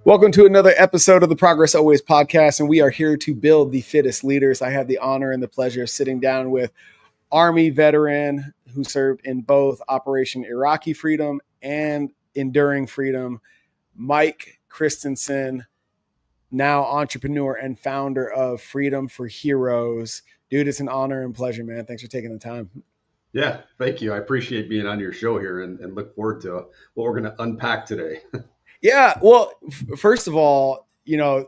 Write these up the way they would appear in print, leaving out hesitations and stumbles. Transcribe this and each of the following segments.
Welcome to another episode of the Progress Always podcast, and we are here to build the fittest leaders. I have the honor and the pleasure of sitting down with Army veteran who served in both Operation Iraqi Freedom and Enduring Freedom, Christensen, now entrepreneur and founder of Freedom for Heroes. Dude, it's an honor and pleasure, man. Thanks for taking the time. Yeah, thank you. I appreciate being on your show here and look forward to what we're going to unpack today. Yeah, well, first of all, your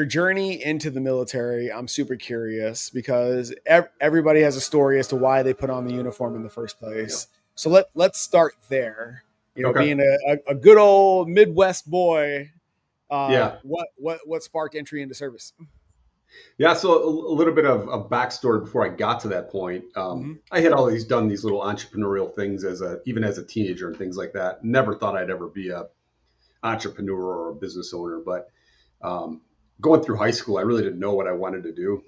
journey into the military, I'm super curious because everybody has a story as to why they put on the uniform in the first place. Yeah. So let's start there. Okay. Being a good old Midwest boy, what sparked entry into service? Yeah, so a little bit of a backstory before I got to that point. I had done these little entrepreneurial things even as a teenager and things like that. Never thought I'd ever be a entrepreneur or a business owner, but going through high school, I really didn't know what I wanted to do.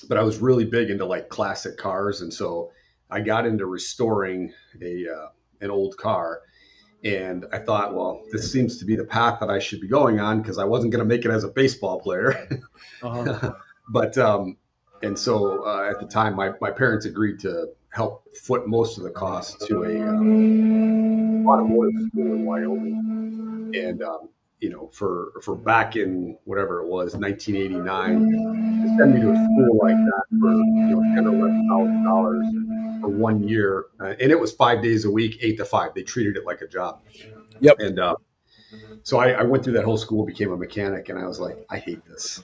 But I was really big into like classic cars, and so I got into restoring an old car. And I thought, well, this seems to be the path that I should be going on because I wasn't going to make it as a baseball player. But and so at the time, my parents agreed to help foot most of the costs to a automotive school in Wyoming. And for back in whatever it was, 1989, to send me to a school like that for $10,000 or $11,000 for 1 year, and it was 5 days a week, 8 to 5. They treated it like a job. Yep. And so I went through that whole school, became a mechanic, and I was like, I hate this.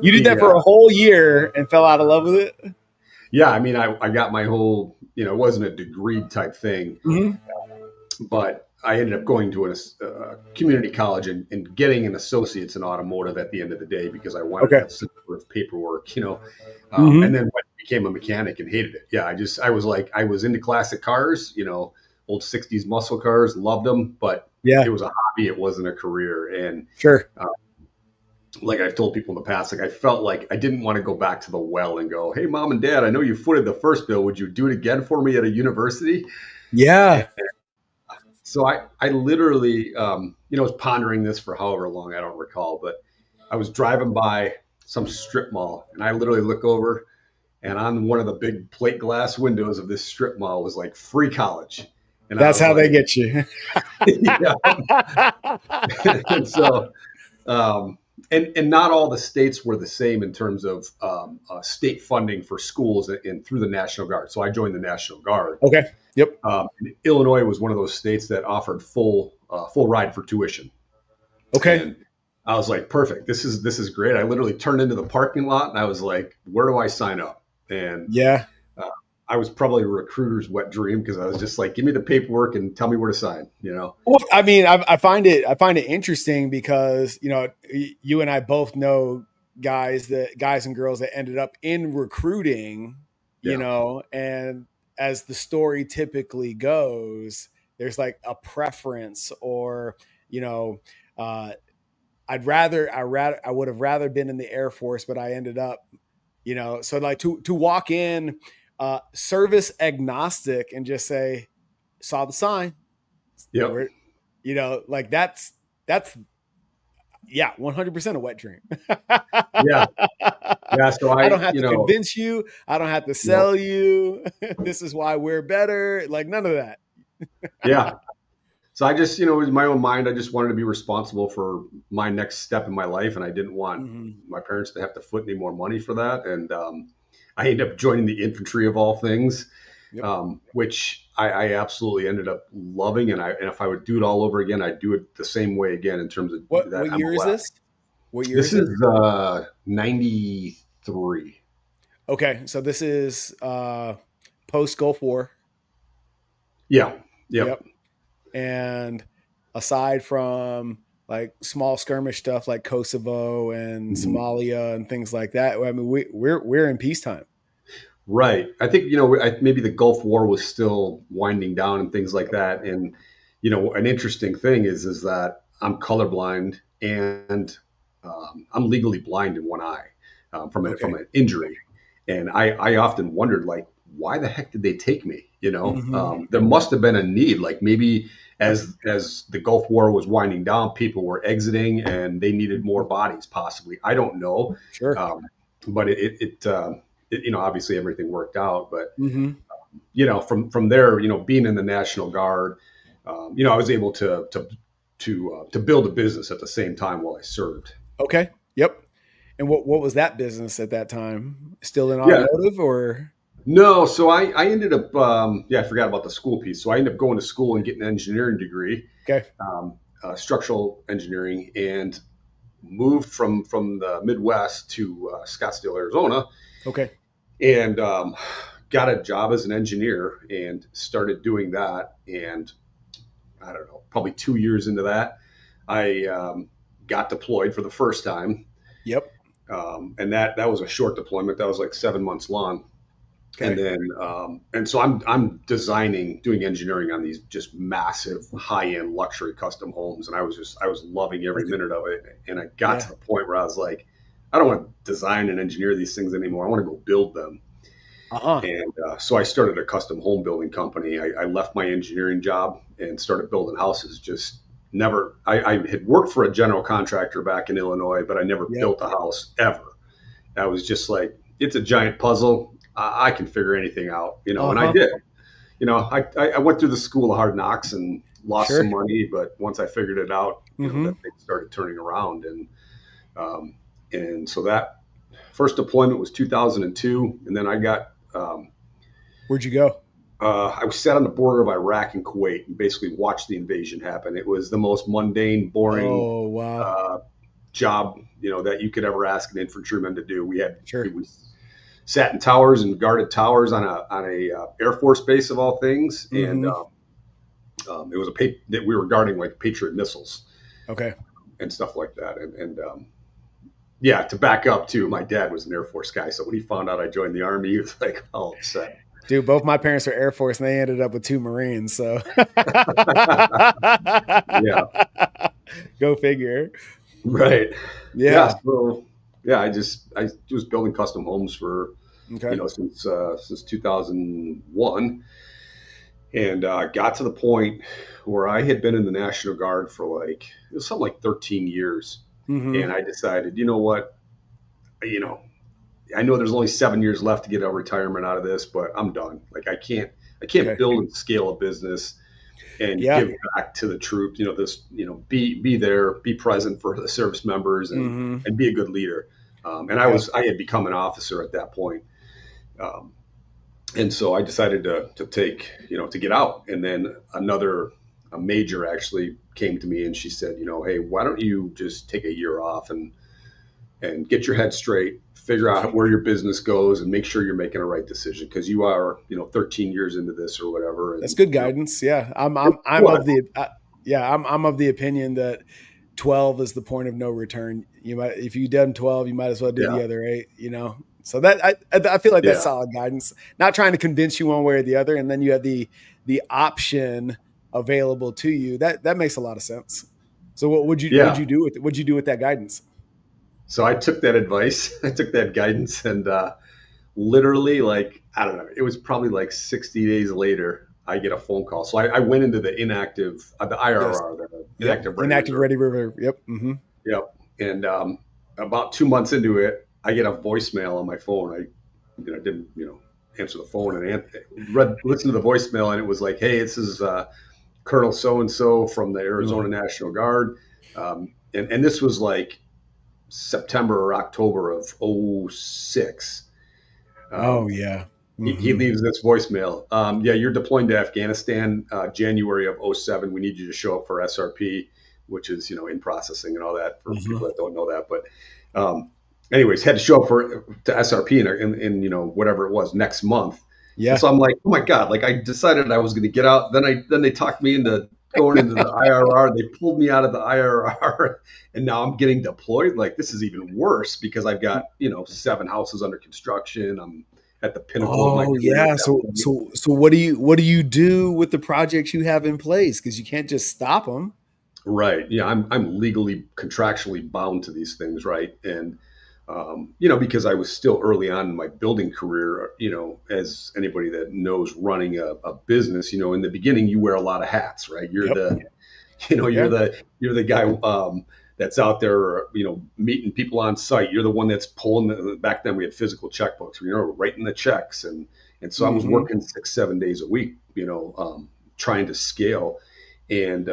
You did that for a whole year and fell out of love with it? Yeah, I mean, I got my whole, it wasn't a degree type thing, but I ended up going to a community college and getting an associate's in automotive at the end of the day because I wanted that sort of paperwork, and then became a mechanic and hated it. Yeah, I was into classic cars, old 60s muscle cars, loved them, but it was a hobby. It wasn't a career. And sure. Like I've told people in the past, like I felt like I didn't want to go back to the well and go, hey, mom and dad, I know you footed the first bill. Would you do it again for me at a university? Yeah. So I literally, was pondering this for however long, I don't recall, but I was driving by some strip mall and I literally look over and on one of the big plate glass windows of this strip mall was like free college. And that's how they get you. And so, and not all the states were the same in terms of state funding for schools and through the National Guard. So I joined the National Guard. Okay. Yep. Illinois was one of those states that offered full ride for tuition. Okay. And I was like, perfect. This is great. I literally turned into the parking lot and I was like, where do I sign up? And I was probably a recruiter's wet dream because I was just like, give me the paperwork and tell me where to sign, Well, I mean, I find it interesting because, you and I both know guys and girls that ended up in recruiting, and as the story typically goes, there's like a preference or, I would have rather been in the Air Force, but I ended up, so like to walk in service agnostic and just say, saw the sign. Yeah. Like that's 100% a wet dream. Yeah. So I don't have to convince you. I don't have to sell you. This is why we're better. Like none of that. Yeah. So I just, in my own mind, I just wanted to be responsible for my next step in my life. And I didn't want my parents to have to foot any more money for that. And I ended up joining the infantry of all things, which I absolutely ended up loving. And if I would do it all over again, I'd do it the same way again in terms of what year is this? What year this is 93. Okay. So this is post Gulf War. Yeah. Yep. And aside from like small skirmish stuff like Kosovo and Somalia and things like that, I mean, we're in peacetime. Right. I think, maybe the Gulf War was still winding down and things like that. And, an interesting thing is that I'm colorblind and I'm legally blind in one eye from an injury. And I often wondered, like, why the heck did they take me? There must have been a need, like maybe as the Gulf War was winding down, people were exiting and they needed more bodies, possibly. I don't know. Sure. But obviously everything worked out. But from there, being in the National Guard, I was able to build a business at the same time while I served. Okay. Yep. And what was that business at that time? Still in automotive or? No, so I ended up, I forgot about the school piece. So I ended up going to school and getting an engineering degree, okay, structural engineering, and moved from the Midwest to Scottsdale, Arizona. Okay. And got a job as an engineer and started doing that. And I don't know, probably 2 years into that, I got deployed for the first time. Yep. And that was a short deployment. That was like 7 months long. Okay. And then, and so I'm doing engineering on these just massive high-end luxury custom homes. And I was loving every minute of it. And I got to the point where I was like, I don't want to design and engineer these things anymore. I want to go build them. And so I started a custom home building company. I left my engineering job and started building houses. I had worked for a general contractor back in Illinois, but I never built a house ever. I was just like, it's a giant puzzle. I can figure anything out, and I did. I went through the school of hard knocks and lost some money, but once I figured it out, that thing started turning around. And so that first deployment was 2002, and then I got. Where'd you go? I sat on the border of Iraq and Kuwait and basically watched the invasion happen. It was the most mundane, boring job, that you could ever ask an infantryman to do. We sat in towers and guarded towers on a Air Force base of all things, and it was that we were guarding like Patriot missiles, and stuff like that. And to back up too, my dad was an Air Force guy, so when he found out I joined the Army, he was like all upset. Dude, both my parents are Air Force, and they ended up with 2 Marines. So, go figure. Right. Yeah. So, I was building custom homes for since 2001, and got to the point where I had been in the National Guard for something like 13 years, and I decided, you know what, I know there's only 7 years left to get a retirement out of this, but I'm done. Like I can't build and scale a business and give back to the troops. Be there, be present for the service members, and be a good leader. And I had become an officer at that point. And so I decided to take, to get out. And then a major actually came to me and she said, hey, why don't you just take a year off and get your head straight, figure out where your business goes, and make sure you're making a right decision, because you are, 13 years into this or whatever. And, that's good guidance. I'm of the opinion that 12 is the point of no return. If you done 12, you might as well do the other 8. So that I feel like that's solid guidance. Not trying to convince you one way or the other, and then you have the option available to you. That makes a lot of sense. So what'd you do with that guidance? So I took that advice, I took that guidance, and literally, I don't know, it was probably like 60 days later, I get a phone call. So I went into the inactive, the IRR, the inactive ready reserve. Yep. Mm-hmm. Yep. And about 2 months into it, I get a voicemail on my phone. I didn't answer the phone and listen to the voicemail, and it was like, hey, this is Colonel so-and-so from the Arizona National Guard. And this was like September or October of 2006. He leaves this voicemail. You're deploying to Afghanistan, January of 2007. We need you to show up for SRP, which is, in processing and all that for people that don't know that. But anyways, had to show up to SRP in whatever it was next month. Yeah. And so I'm like, oh my God, I decided I was going to get out. Then they talked me into going into the IRR. They pulled me out of the IRR, and now I'm getting deployed. This is even worse because I've got 7 houses under construction. I'm at the pinnacle of my career. So what do you do with the projects you have in place? Because you can't just stop them. Right. Yeah, I'm legally contractually bound to these things, right? And because I was still early on in my building career, as anybody that knows running a business, in the beginning, you wear a lot of hats, right? You're Yep. the, you're Yeah. the guy, that's out there, meeting people on site. You're the one that's pulling back then we had physical checkbooks, writing the checks. And so I was Mm-hmm. working 6, 7 days a week, trying to scale. And,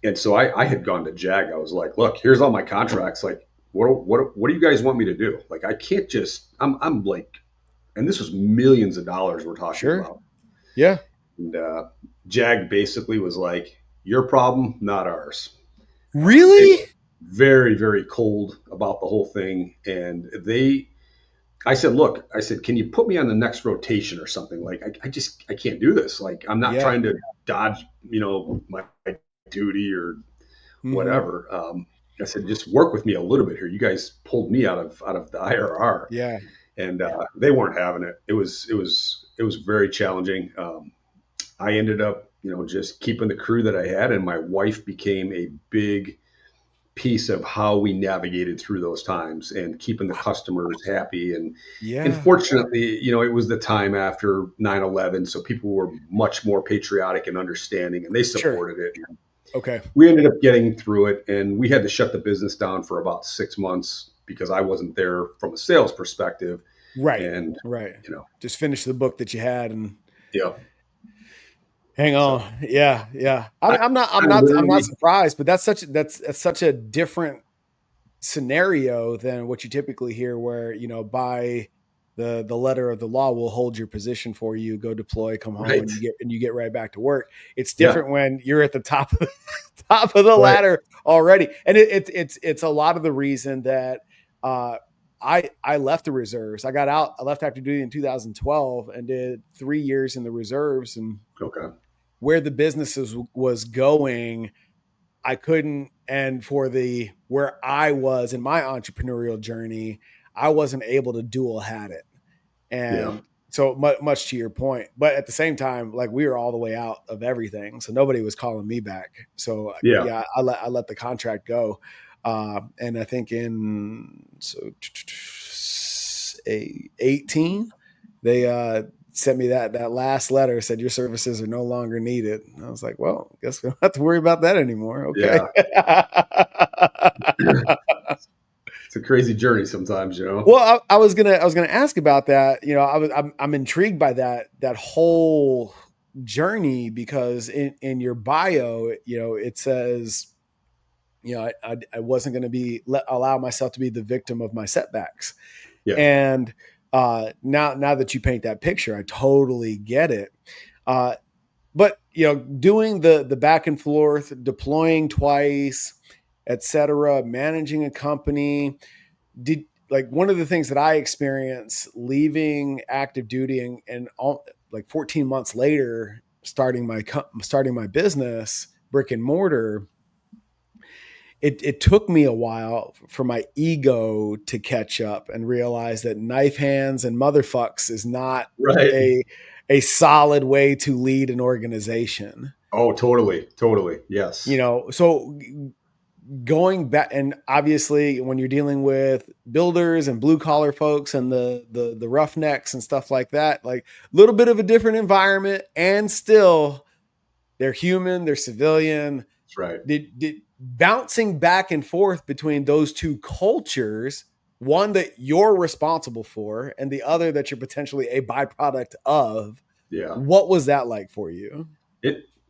and so I had gone to JAG. I was like, look, here's all my contracts. Like, what do you guys want me to do? Like, I can't just, I'm like, and this was millions of dollars we're talking Sure. about. Yeah. And JAG basically was like, your problem, not ours. They Really? were very, very cold about the whole thing. And I said, look, can you put me on the next rotation or something? Like, I can't do this. Like, I'm not Yeah. trying to dodge, my duty or Mm-hmm. whatever. I said, just work with me a little bit here. You guys pulled me out of the IRR, Yeah. and they weren't having it. It was very challenging. I ended up, just keeping the crew that I had, and my wife became a big piece of how we navigated through those times and keeping the customers happy. And Yeah. fortunately, it was the time after 9/11, so people were much more patriotic and understanding, and they Sure. supported it. Okay. We ended up getting through it, and we had to shut the business down for about 6 months because I wasn't there from a sales perspective. Right. And Right. you know, Just finish the book that you had and yeah. hang on. So Yeah. Yeah. I, I'm not literally, surprised, but that's such a different scenario than what you typically hear where, by the letter of the law will hold your position for you, go deploy, come home, right, and you get right back to work. It's yeah, different when you're at the top of top of the right, ladder already. And it's a lot of the reason that uh I left the reserves. I left active duty in 2012 and did 3 years in the reserves, and okay, where the business was going, I couldn't, and for the where I was in my entrepreneurial journey, I wasn't able to dual hat it. yeah, And so much to your point, but at the same time, like we were all the way out of everything, so nobody was calling me back. So yeah, yeah, I let the contract go, and I think in 18, they sent me that last letter, said your services are no longer needed. And I was like, well, I guess we don't have to worry about that anymore. Okay. yeah. It's a crazy journey sometimes. Well, I was gonna ask about that. I'm intrigued by that whole journey, because in your bio, it says, I wasn't going to allow myself to be the victim of my setbacks. Yeah, And now that you paint that picture, I totally get it. But doing the back and forth, deploying twice, etc., managing a company, did like one of the things that I experienced leaving active duty and all, like 14 months later, starting my business, brick and mortar. It took me a while for my ego to catch up and realize that knife hands and motherfucks is not right. a solid way to lead an organization. Oh, totally, totally. Yes, So going back, and obviously when you're dealing with builders and blue collar folks and the roughnecks and stuff like that, like a little bit of a different environment, and still they're human, they're civilian. that's right. Did bouncing back and forth between those two cultures, one that you're responsible for and the other that you're potentially a byproduct of, Yeah. what was that like for you?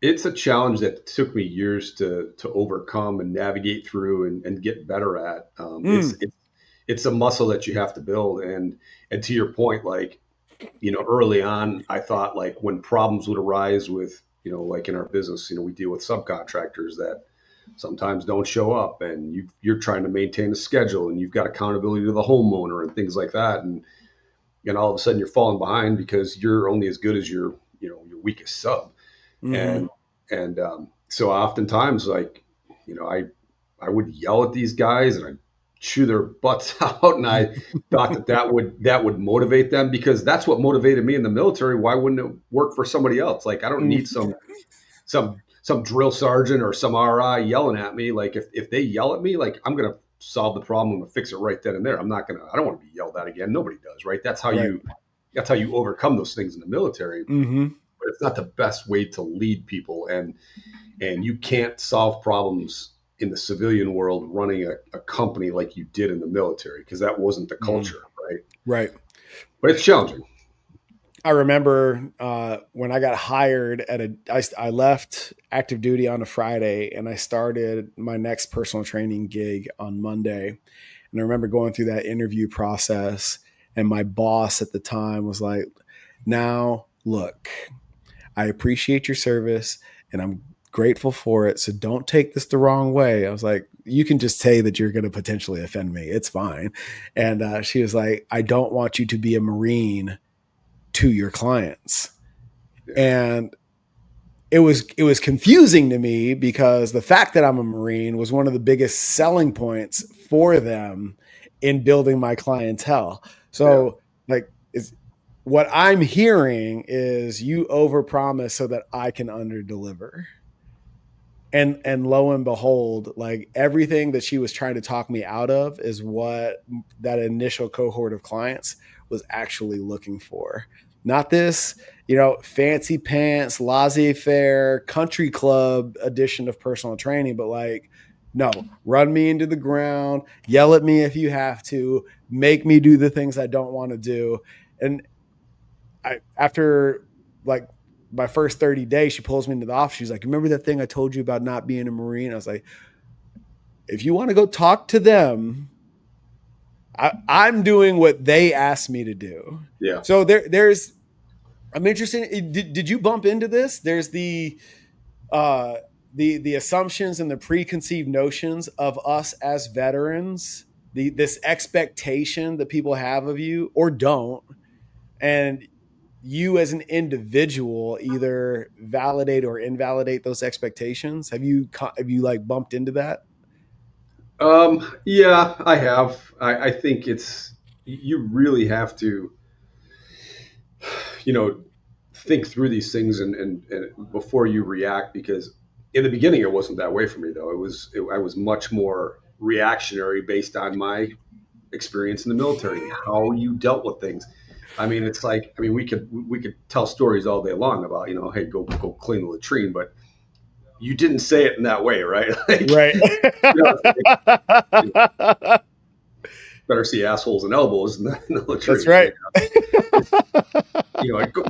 It's a challenge that took me years to overcome and navigate through and get better at. Mm, It's a muscle that you have to build. And to your point, like, early on, I thought like when problems would arise with, like in our business, we deal with subcontractors that sometimes don't show up, and you're trying to maintain a schedule, and you've got accountability to the homeowner and things like that. And all of a sudden you're falling behind because you're only as good as your weakest sub. mm-hmm. And so oftentimes, like, I would yell at these guys and I chew their butts out, and I thought that would motivate them, because that's what motivated me in the military. Why wouldn't it work for somebody else? Like, I don't need some drill sergeant or some RI yelling at me. Like, if they yell at me, like, I'm gonna solve the problem. I'm going to fix it right then and there. I don't want to be yelled at again. Nobody does, right? That's how Right. you overcome those things in the military. Mm-hmm. But it's not the best way to lead people. And you can't solve problems in the civilian world running a company like you did in the military, because that wasn't the culture, right? Right. But it's challenging. I remember when I got hired I left active duty on a Friday and I started my next personal training gig on Monday. And I remember going through that interview process, and my boss at the time was like, now look, I appreciate your service and I'm grateful for it. So don't take this the wrong way. I was like, you can just say that you're going to potentially offend me. It's fine. And she was like, I don't want you to be a Marine to your clients. And it was confusing to me because the fact that I'm a Marine was one of the biggest selling points for them in building my clientele. So like what I'm hearing is you overpromise so that I can underdeliver. And lo and behold, like everything that she was trying to talk me out of is what that initial cohort of clients was actually looking for. Not this, fancy pants, laissez-faire, country club edition of personal training, but like, no, run me into the ground, yell at me if you have to, make me do the things I don't want to do. And after like my first 30 days, she pulls me into the office. She's like, remember that thing I told you about not being a Marine? I was like, if you want to go talk to them, I'm doing what they asked me to do. Yeah. So I'm interested. Did you bump into this? There's the assumptions and the preconceived notions of us as veterans, this expectation that people have of you or don't. And you as an individual either validate or invalidate those expectations. Have you like bumped into that? Yeah, I have. I think you really have to, think through these things and before you react, because in the beginning it wasn't that way for me though. I was much more reactionary based on my experience in the military and how you dealt with things. I mean, it's like, we could tell stories all day long about, hey, go clean the latrine, but you didn't say it in that way, right? Like, Right. Better see assholes and elbows in the latrine. That's right.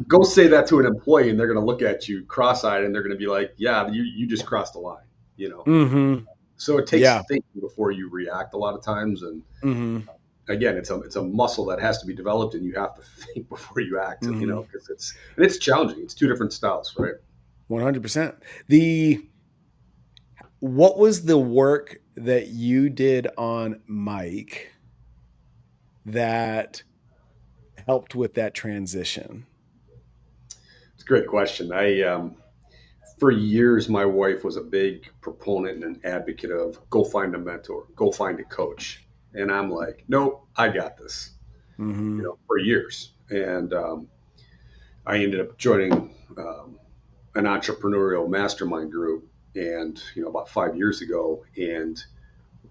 Go say that to an employee and they're going to look at you cross-eyed and they're going to be like, yeah, you just crossed the line, Mm-hmm. So it takes thinking before you react a lot of times. And again, it's a muscle that has to be developed, and you have to think before you act, because it's challenging. It's two different styles, right? 100%. What was the work that you did on Mike that helped with that transition? It's a great question. For years, my wife was a big proponent and an advocate of go find a mentor, go find a coach. And I'm like, nope, I got this, for years. And I ended up joining an entrepreneurial mastermind group, and about 5 years ago. And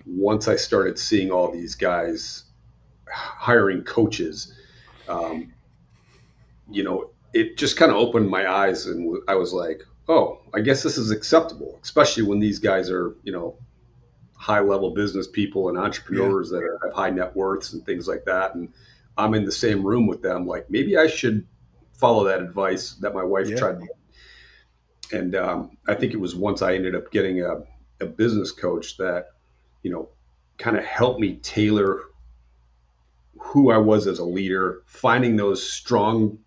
once I started seeing all these guys hiring coaches, it just kind of opened my eyes, and I was like, oh, I guess this is acceptable, especially when these guys are, high level business people and entrepreneurs that have high net worths and things like that. And I'm in the same room with them. Like, maybe I should follow that advice that my wife tried. And I think it was once I ended up getting a business coach that, kind of helped me tailor who I was as a leader, finding those strong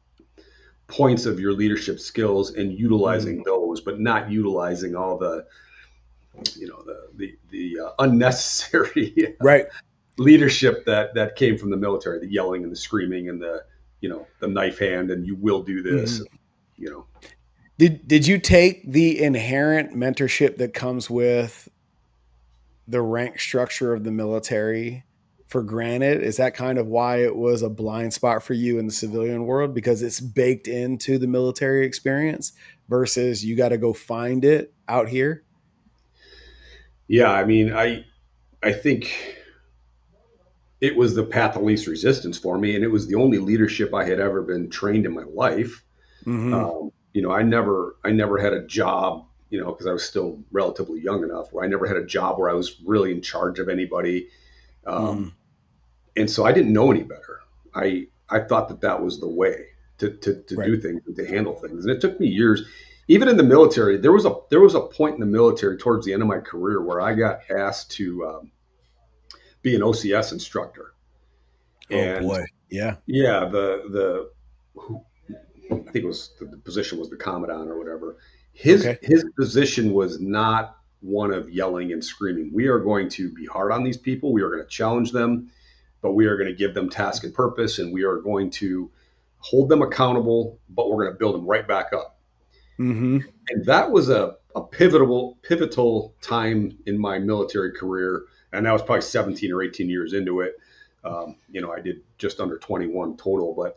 points of your leadership skills and utilizing those, but not utilizing all the unnecessary leadership that came from the military, the yelling and the screaming and the knife hand and you will do this. Did you take the inherent mentorship that comes with the rank structure of the military for granted? Is that kind of why it was a blind spot for you in the civilian world, because it's baked into the military experience versus you got to go find it out here? Yeah, I mean, I think it was the path of least resistance for me, and it was the only leadership I had ever been trained in my life. Mm-hmm. I never had a job, because I was still relatively young enough where I never had a job where I was really in charge of anybody. Mm-hmm. Um, and so I didn't know any better. I thought that was the way to Right. do things and to handle things. And it took me years. Even in the military, there was a point in the military towards the end of my career where I got asked to be an OCS instructor. Oh And boy. Yeah. yeah, I think it was the position was the commandant or whatever. His Okay. his position was not one of yelling and screaming. We are going to be hard on these people. We are going to challenge them, but we are going to give them task and purpose, and we are going to hold them accountable. But we're going to build them right back up. Mm-hmm. And that was a pivotal time in my military career, and that was probably 17 or 18 years into it. I did just under 21 total, but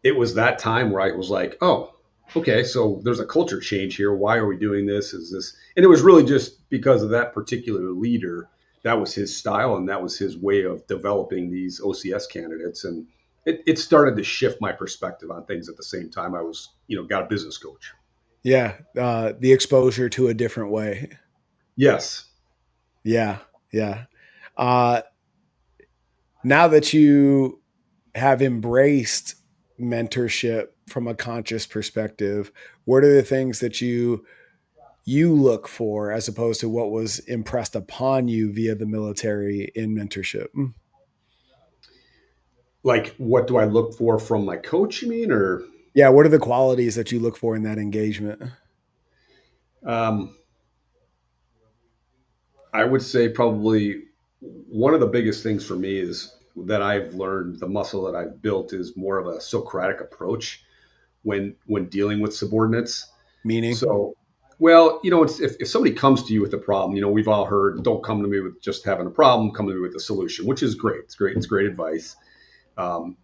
it was that time where I was like, oh, okay, so there's a culture change here. Why are we doing this? Is this? And it was really just because of that particular leader. That was his style, and that was his way of developing these OCS candidates. And it started to shift my perspective on things at the same time. I was, got a business coach. Yeah. The exposure to a different way. Yes. Yeah. Yeah. Uh, now that you have embraced mentorship from a conscious perspective, what are the things that you look for as opposed to what was impressed upon you via the military in mentorship? Like, what do I look for from my coach, you mean? Or Yeah, what are the qualities that you look for in that engagement? um, I would say probably one of the biggest things for me is that I've learned, the muscle that I've built is more of a Socratic approach when dealing with subordinates. Meaning? So, well, if somebody comes to you with a problem, we've all heard, don't come to me with just having a problem, come to me with a solution, which is great. It's great. It's great advice. Um,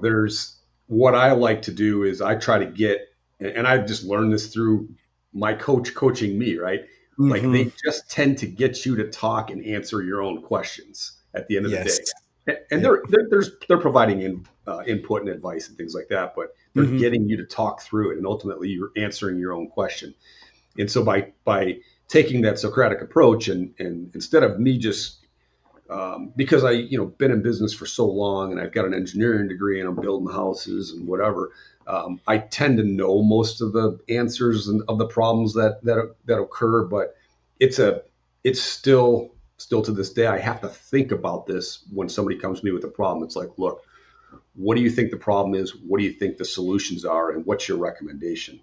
there's what I like to do is I try to get, and I've just learned this through my coach coaching me, right? Like Mm-hmm. they just tend to get you to talk and answer your own questions at the end of the Yes. day. And Yep. they're providing input and advice and things like that, but they're Mm-hmm. getting you to talk through it, and ultimately you're answering your own question. And so by taking that Socratic approach, and instead of me just because I been in business for so long and I've got an engineering degree and I'm building houses and whatever, I tend to know most of the answers and of the problems that occur, but it's a it's still to this day I have to think about this when somebody comes to me with a problem. It's like, look, what do you think the problem is? What do you think the solutions are? And what's your recommendation?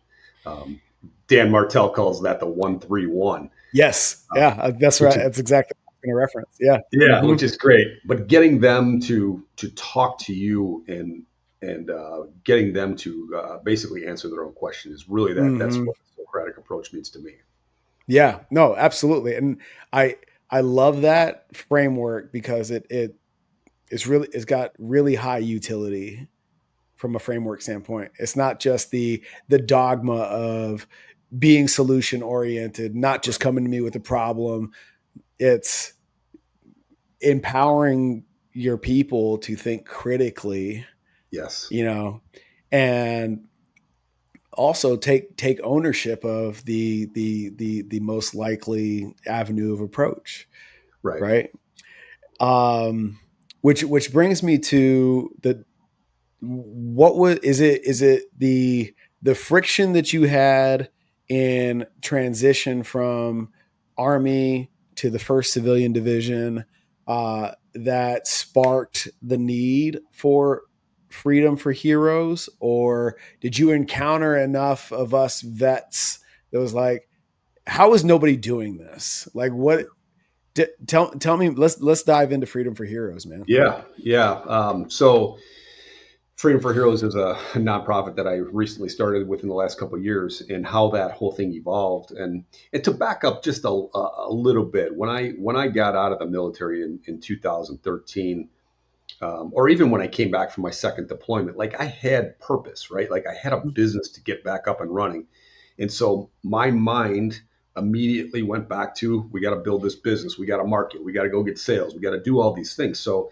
Um, Dan Martell calls that the 1-3-1, Yes. Yeah, that's which right. is That's exactly what I'm going to reference. Yeah. yeah, Mm-hmm. which is great. But getting them to talk to you and getting them to basically answer their own question is really that's Mm-hmm. what the Socratic approach means to me. Yeah. No, absolutely. And I I love that framework because it's got really high utility from a framework standpoint. It's not just the dogma of being solution oriented, not just Right. coming to me with a problem. It's empowering your people to think critically, Yes. you know, and also take ownership of the most likely avenue of approach, Right. right? Um, which brings me to the what was is it the friction that you had in transition from army to the first civilian division that sparked the need for freedom for heroes, or did you encounter enough of us vets that was like, how is nobody doing this? Like, what tell me, let's dive into freedom for heroes, man. Yeah. Yeah. So Freedom for Heroes is a nonprofit that I recently started within the last couple of years, and how that whole thing evolved. And to back up just a little bit, when I got out of the military in 2013, or even when I came back from my second deployment, like I had purpose, right? Like I had a business to get back up and running. And so my mind immediately went back to, we got to build this business. We got to market. We got to go get sales. We got to do all these things. So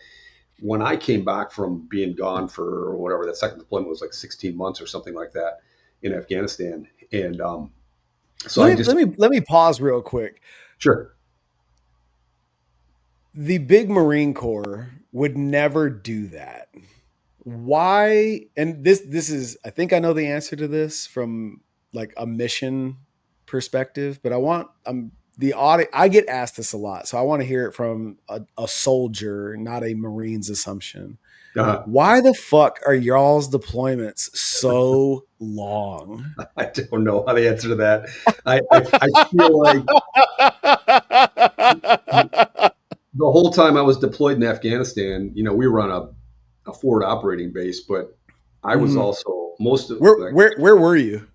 when I came back from being gone for whatever that second deployment was, like 16 months or something like that in Afghanistan. And so I just, let me pause real quick. sure. The big Marine Corps would never do that. Why? And this is, I think I know the answer to this from like a mission perspective, but the audit. I get asked this a lot, so I want to hear it from a soldier, not a Marine's assumption. Why the fuck are y'all's deployments so long? I don't know how to answer to that. I feel like the whole time I was deployed in Afghanistan, we were on a forward operating base, but I was also where were you?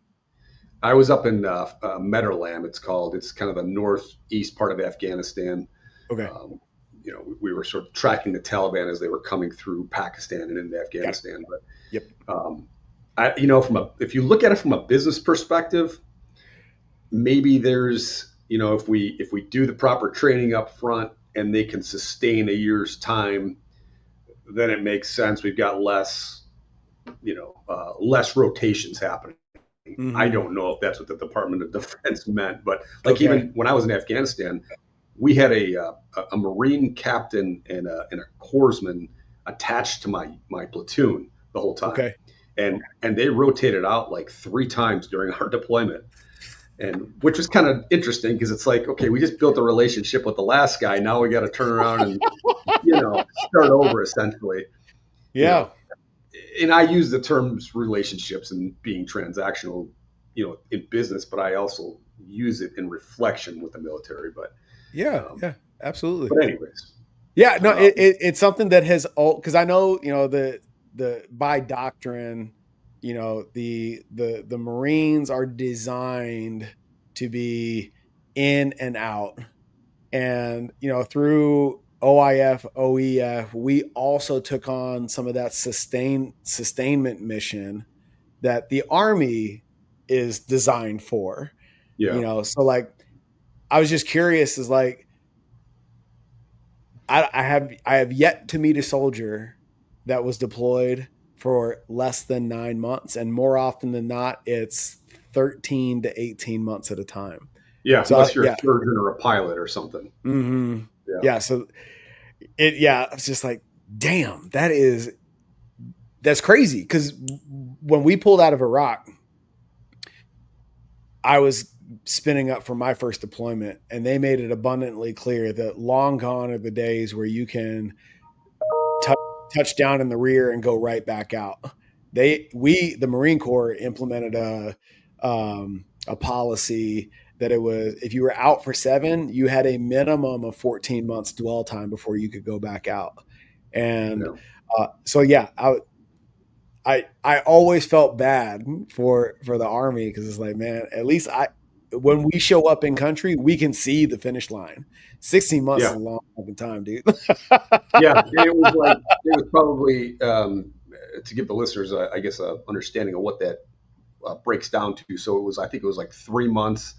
I was up in Meadorlam, it's called. It's kind of the northeast part of Afghanistan. Okay. We were sort of tracking the Taliban as they were coming through Pakistan and into Afghanistan. But yep. If you look at it from a business perspective, maybe there's, if we do the proper training up front and they can sustain a year's time, then it makes sense. We've got less rotations happening. I don't know if that's what the Department of Defense meant, but even when I was in Afghanistan, we had a Marine captain and a corpsman attached to my platoon the whole time. Okay. And they rotated out like 3 times during our deployment, and which was kind of interesting because it's like, okay, we just built a relationship with the last guy. Now we got to turn around and start over essentially. Yeah. And I use the terms relationships and being transactional, in business, but I also use it in reflection with the military. But yeah, absolutely. But anyways, yeah, no, it's something that has, because I know, the by doctrine, the Marines are designed to be in and out, and through OIF, OEF, we also took on some of that sustainment mission that the Army is designed for. Yeah. So like, I was just curious, is like, I have yet to meet a soldier that was deployed for less than 9 months, and more often than not, it's 13 to 18 months at a time. Yeah, so unless you're a surgeon or a pilot or something. Mm-hmm. Yeah. So it's just like, damn, that's crazy. Because when we pulled out of Iraq, I was spinning up for my first deployment, and they made it abundantly clear that long gone are the days where you can touch down in the rear and go right back out. The Marine Corps implemented a policy that it was, if you were out for 7, you had a minimum of 14 months dwell time before you could go back out. And I always felt bad for the Army, because it's like, man, at least when we show up in country, we can see the finish line. 16 months is a long time, dude. It was probably, to give the listeners, I guess, a understanding of what that breaks down to. So I think it was like 3 months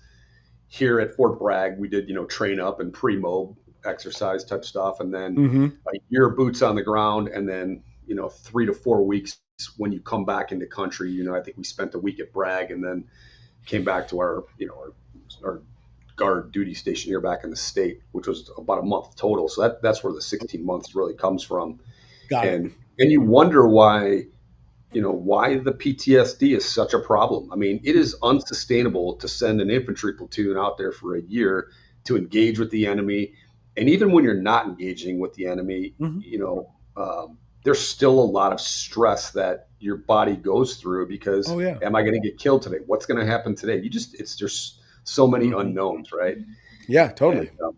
here at Fort Bragg. We did, train up and pre-mob exercise type stuff. And then a year boots on the ground. And then, 3 to 4 weeks when you come back into country. I think we spent a week at Bragg and then came back to our guard duty station here back in the state, which was about a month total. So that's where the 16 months really comes from. And you wonder why the PTSD is such a problem. I mean, it is unsustainable to send an infantry platoon out there for a year to engage with the enemy. And even when you're not engaging with the enemy, there's still a lot of stress that your body goes through because am I going to get killed today? What's going to happen today? There's so many unknowns, right? Yeah, totally. And,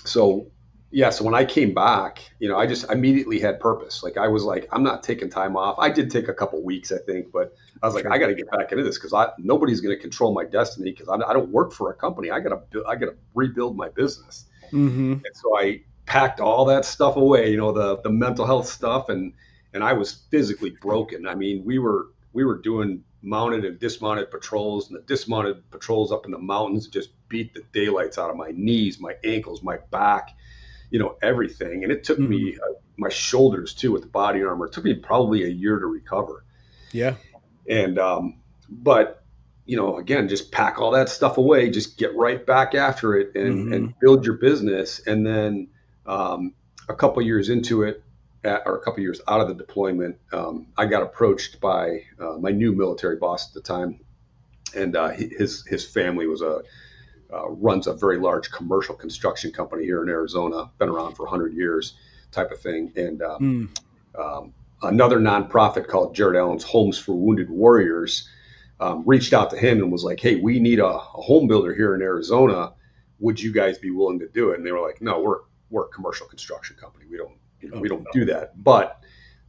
so when I came back, I just immediately had purpose. Like, I was like, I'm not taking time off. I did take a couple weeks, I think, but I was like, I got to get back into this because nobody's going to control my destiny because I don't work for a company. I got to rebuild my business. And so I packed all that stuff away, the mental health stuff, and I was physically broken. I mean, we were doing mounted and dismounted patrols, and the dismounted patrols up in the mountains just beat the daylights out of my knees, my ankles, my back. everything. And it took me, my shoulders too, with the body armor, it took me probably a year to recover. Yeah. And, but, again, just pack all that stuff away, just get right back after it and build your business. And then a couple years into it, or a couple years out of the deployment, I got approached by my new military boss at the time. And his family runs a very large commercial construction company here in Arizona, been around for 100 years type of thing. And another nonprofit called Jared Allen's Homes for Wounded Warriors reached out to him and was like, hey, we need a home builder here in Arizona. Would you guys be willing to do it? And they were like, no, we're a commercial construction company. We don't do that. But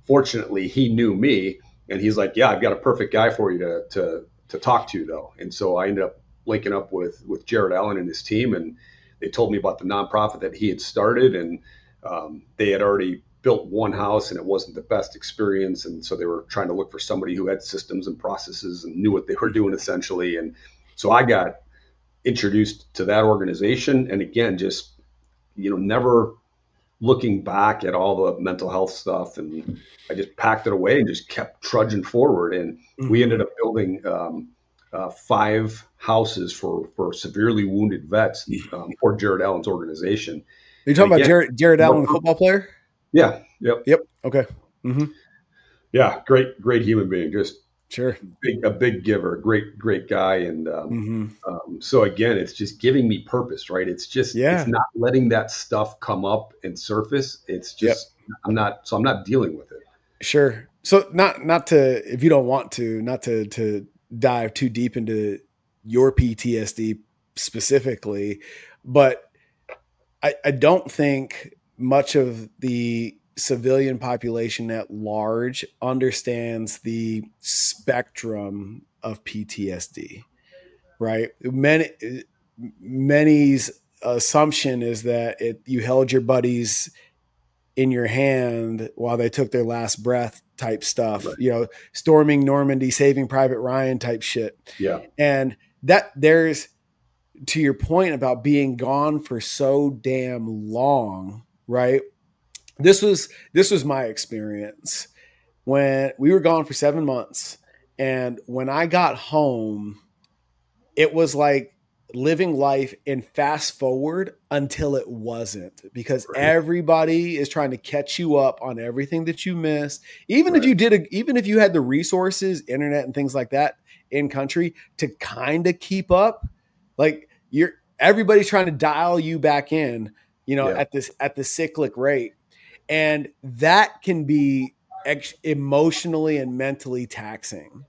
fortunately, he knew me, and he's like, yeah, I've got a perfect guy for you to talk to, though. And so I ended up linking up with Jared Allen and his team, and they told me about the nonprofit that he had started, and they had already built one house and it wasn't the best experience. And so they were trying to look for somebody who had systems and processes and knew what they were doing essentially. And so I got introduced to that organization. And again, just, never looking back at all the mental health stuff. And I just packed it away and just kept trudging forward. And we ended up building 5 houses for severely wounded vets for Jared Allen's organization. Are you talking about Jared Allen, the football player? Yeah. Yep. Okay. Yeah. Great human being. Just sure. A big giver, great guy. And so again, it's just giving me purpose, right? It's just, it's not letting that stuff come up and surface. It's just, I'm not dealing with it. Sure. So not to, if you don't want to, not to dive too deep into your PTSD specifically, but I don't think much of the civilian population at large understands the spectrum of PTSD, right? Many's assumption is that you held your buddies in your hand while they took their last breath type stuff, right. Storming Normandy, Saving Private Ryan type shit. Yeah. And that there's, to your point about being gone for so damn long, right? This was my experience when we were gone for 7 months. And when I got home, it was like living life in fast forward until it wasn't, because everybody is trying to catch you up on everything that you missed. Even if you had the resources, internet and things like that in country to kind of keep up, like everybody's trying to dial you back in, at the cyclic rate. And that can be emotionally and mentally taxing.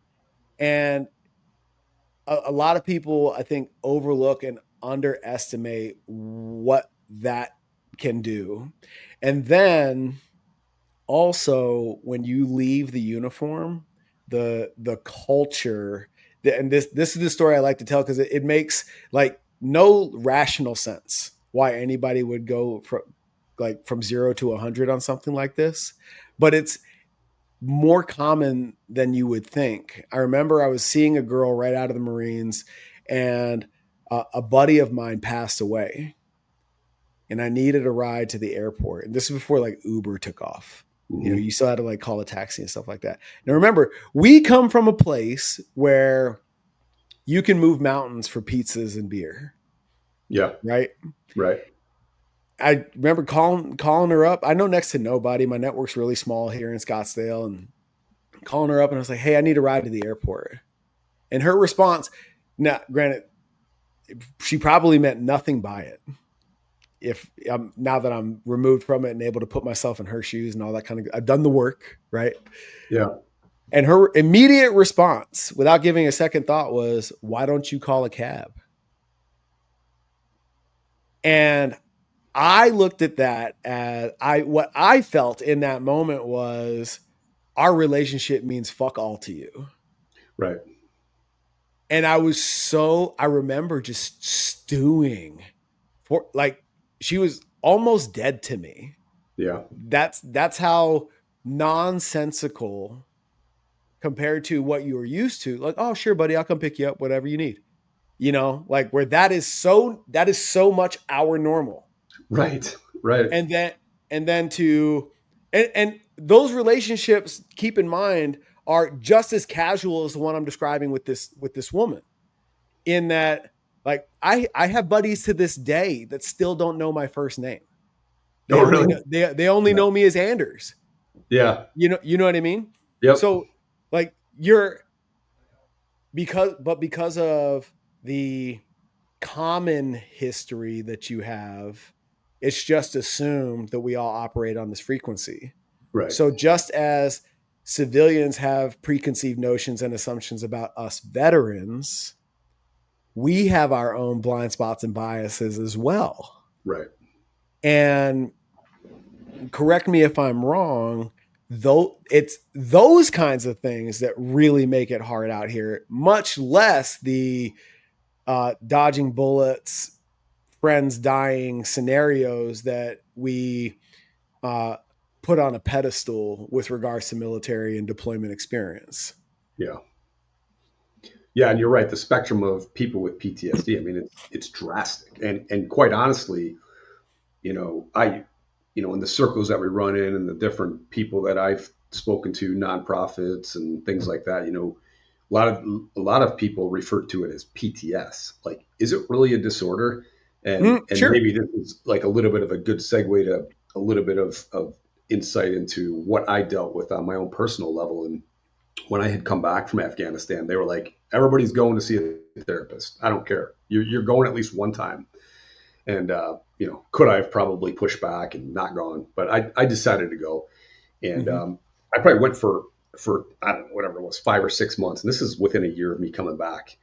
And a lot of people, I think, overlook and underestimate what that can do. And then also when you leave the uniform, the culture, and this is the story I like to tell, because it makes like no rational sense why anybody would go from 0 to 100 on something like this, but it's more common than you would think. I remember I was seeing a girl right out of the Marines, and a buddy of mine passed away, and I needed a ride to the airport. And this is before like Uber took off. Mm-hmm. You still had to like call a taxi and stuff like that. Now remember, we come from a place where you can move mountains for pizzas and beer. Yeah. Right. Right. I remember calling her up. I know next to nobody. My network's really small here in Scottsdale, and calling her up, and I was like, hey, I need a ride to the airport. And her response, now granted, she probably meant nothing by it. Now that I'm removed from it and able to put myself in her shoes and all that kind of, I've done the work, right? Yeah. And her immediate response, without giving a second thought, was, why don't you call a cab? And I looked at that as what I felt in that moment was, our relationship means fuck all to you. Right. And I remember just stewing for, like, she was almost dead to me. Yeah. That's how nonsensical compared to what you were used to. Like, oh, sure, buddy, I'll come pick you up, whatever you need. Like where that is so much our normal. Right. Right. And then to and those relationships, keep in mind, are just as casual as the one I'm describing with this woman, in that, like, I have buddies to this day that still don't know my first name. They Oh, only really? know, they only Yeah. know me as Anders. Yeah. You know what I mean? Yep. So, like, you're because of the common history that you have, it's just assumed that we all operate on this frequency. Right. So just as civilians have preconceived notions and assumptions about us veterans, we have our own blind spots and biases as well. Right. And correct me if I'm wrong, though, it's those kinds of things that really make it hard out here, much less the dodging bullets, friends dying scenarios that we put on a pedestal with regards to military and deployment experience. Yeah. Yeah, and you're right. The spectrum of people with PTSD, I mean, it's drastic. And quite honestly, in the circles that we run in and the different people that I've spoken to, nonprofits and things like that, a lot of people refer to it as PTS. Like, is it really a disorder? And Sure. maybe this is like a little bit of a good segue to a little bit of insight into what I dealt with on my own personal level. And when I had come back from Afghanistan, they were like, everybody's going to see a therapist. I don't care. You're going at least one time. And, could I have probably pushed back and not gone? But I decided to go. And I probably went for, I don't know, whatever it was, 5 or 6 months. And this is within a year of me coming back.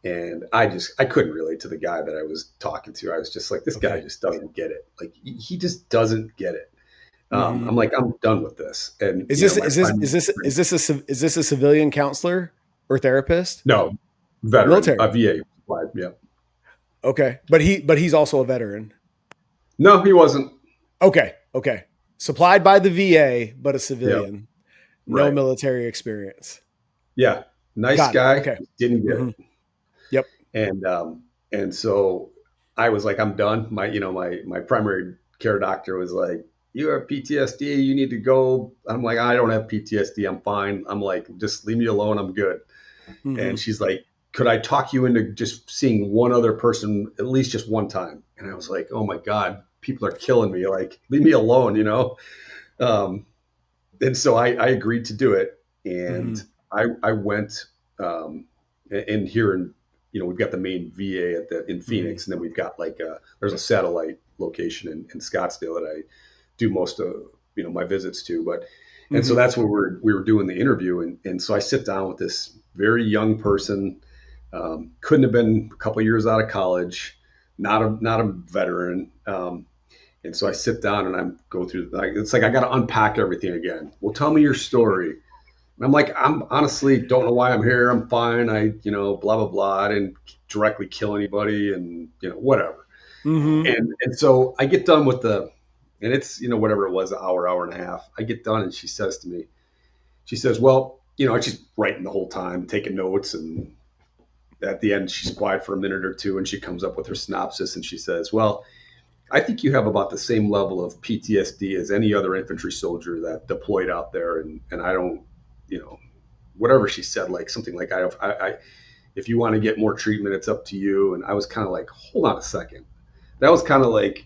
And I couldn't relate to the guy that I was talking to. I was just like, this guy just doesn't get it. Like, he just doesn't get it. I'm like, I'm done with this. And is this a civilian counselor or therapist? No, veteran, Military. a VA. Yeah. Okay, but he's also a veteran. No, he wasn't. Okay. Supplied by the VA, but a civilian. Yep. No Right. military experience. Yeah, nice guy. Okay. Didn't get it. Yep. And so I was like, I'm done. My primary care doctor was like, you have PTSD. You need to go. I'm like, I don't have PTSD. I'm fine. I'm like, just leave me alone. I'm good. And she's like, could I talk you into just seeing one other person at least just one time? And I was like, oh my God, people are killing me. Like, leave me alone, And so I agreed to do it. And I went, and here in, we've got the main VA in Phoenix, and then we've got there's a satellite location in Scottsdale that I do most of, my visits to. But, and so that's where we were doing the interview. And so I sit down with this very young person, couldn't have been a couple of years out of college, not a veteran. And so I sit down and I go through, it's like I got to unpack everything again. Well, tell me your story. And I'm like, I'm honestly don't know why I'm here. I'm fine. I, blah, blah, blah. I didn't directly kill anybody and, whatever. And so I get done with and it's, whatever it was, an hour and a half. I get done and she says to me, well, she's writing the whole time, taking notes. And at the end, she's quiet for a minute or two and she comes up with her synopsis and she says, well, I think you have about the same level of PTSD as any other infantry soldier that deployed out there. And I don't, whatever she said, like something like, if you want to get more treatment, it's up to you. And I was kind of like, hold on a second. That was kind of like,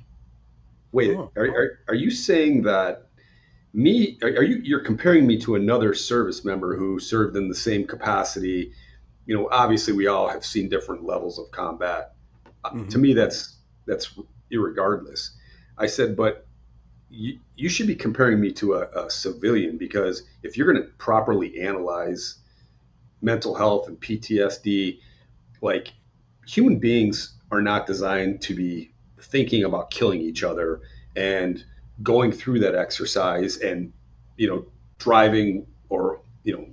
wait, are you saying that you're comparing me to another service member who served in the same capacity? Obviously we all have seen different levels of combat. To me, that's irregardless. I said, but you should be comparing me to a civilian, because if you're going to properly analyze mental health and PTSD, like, human beings are not designed to be thinking about killing each other and going through that exercise and, driving or,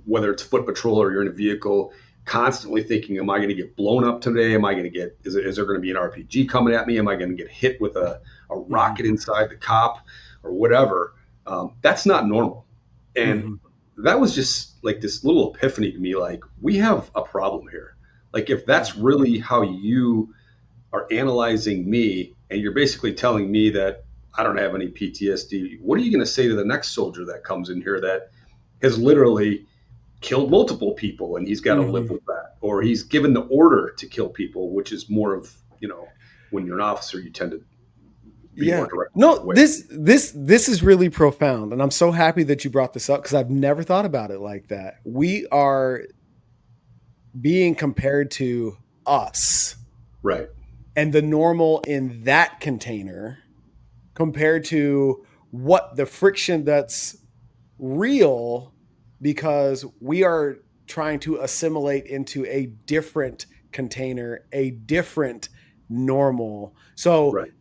whether it's foot patrol or you're in a vehicle, constantly thinking, am I going to get blown up today? Am I going to get, is there going to be an RPG coming at me? Am I going to get hit with a rocket inside the cop or whatever? That's not normal. And that was just like this little epiphany to me. Like, we have a problem here. Like, if that's really how you are analyzing me and you're basically telling me that I don't have any PTSD. What are you going to say to the next soldier that comes in here that has literally killed multiple people and he's got to live Mm-hmm. with that, or he's given the order to kill people, which is more of, when you're an officer, you tend to be more Yeah. direct No, way. this is really profound. And I'm so happy that you brought this up because I've never thought about it like that. We are being compared to us Right. and the normal in that container compared to what the friction that's real because we are trying to assimilate into a different container, a different normal. So Right.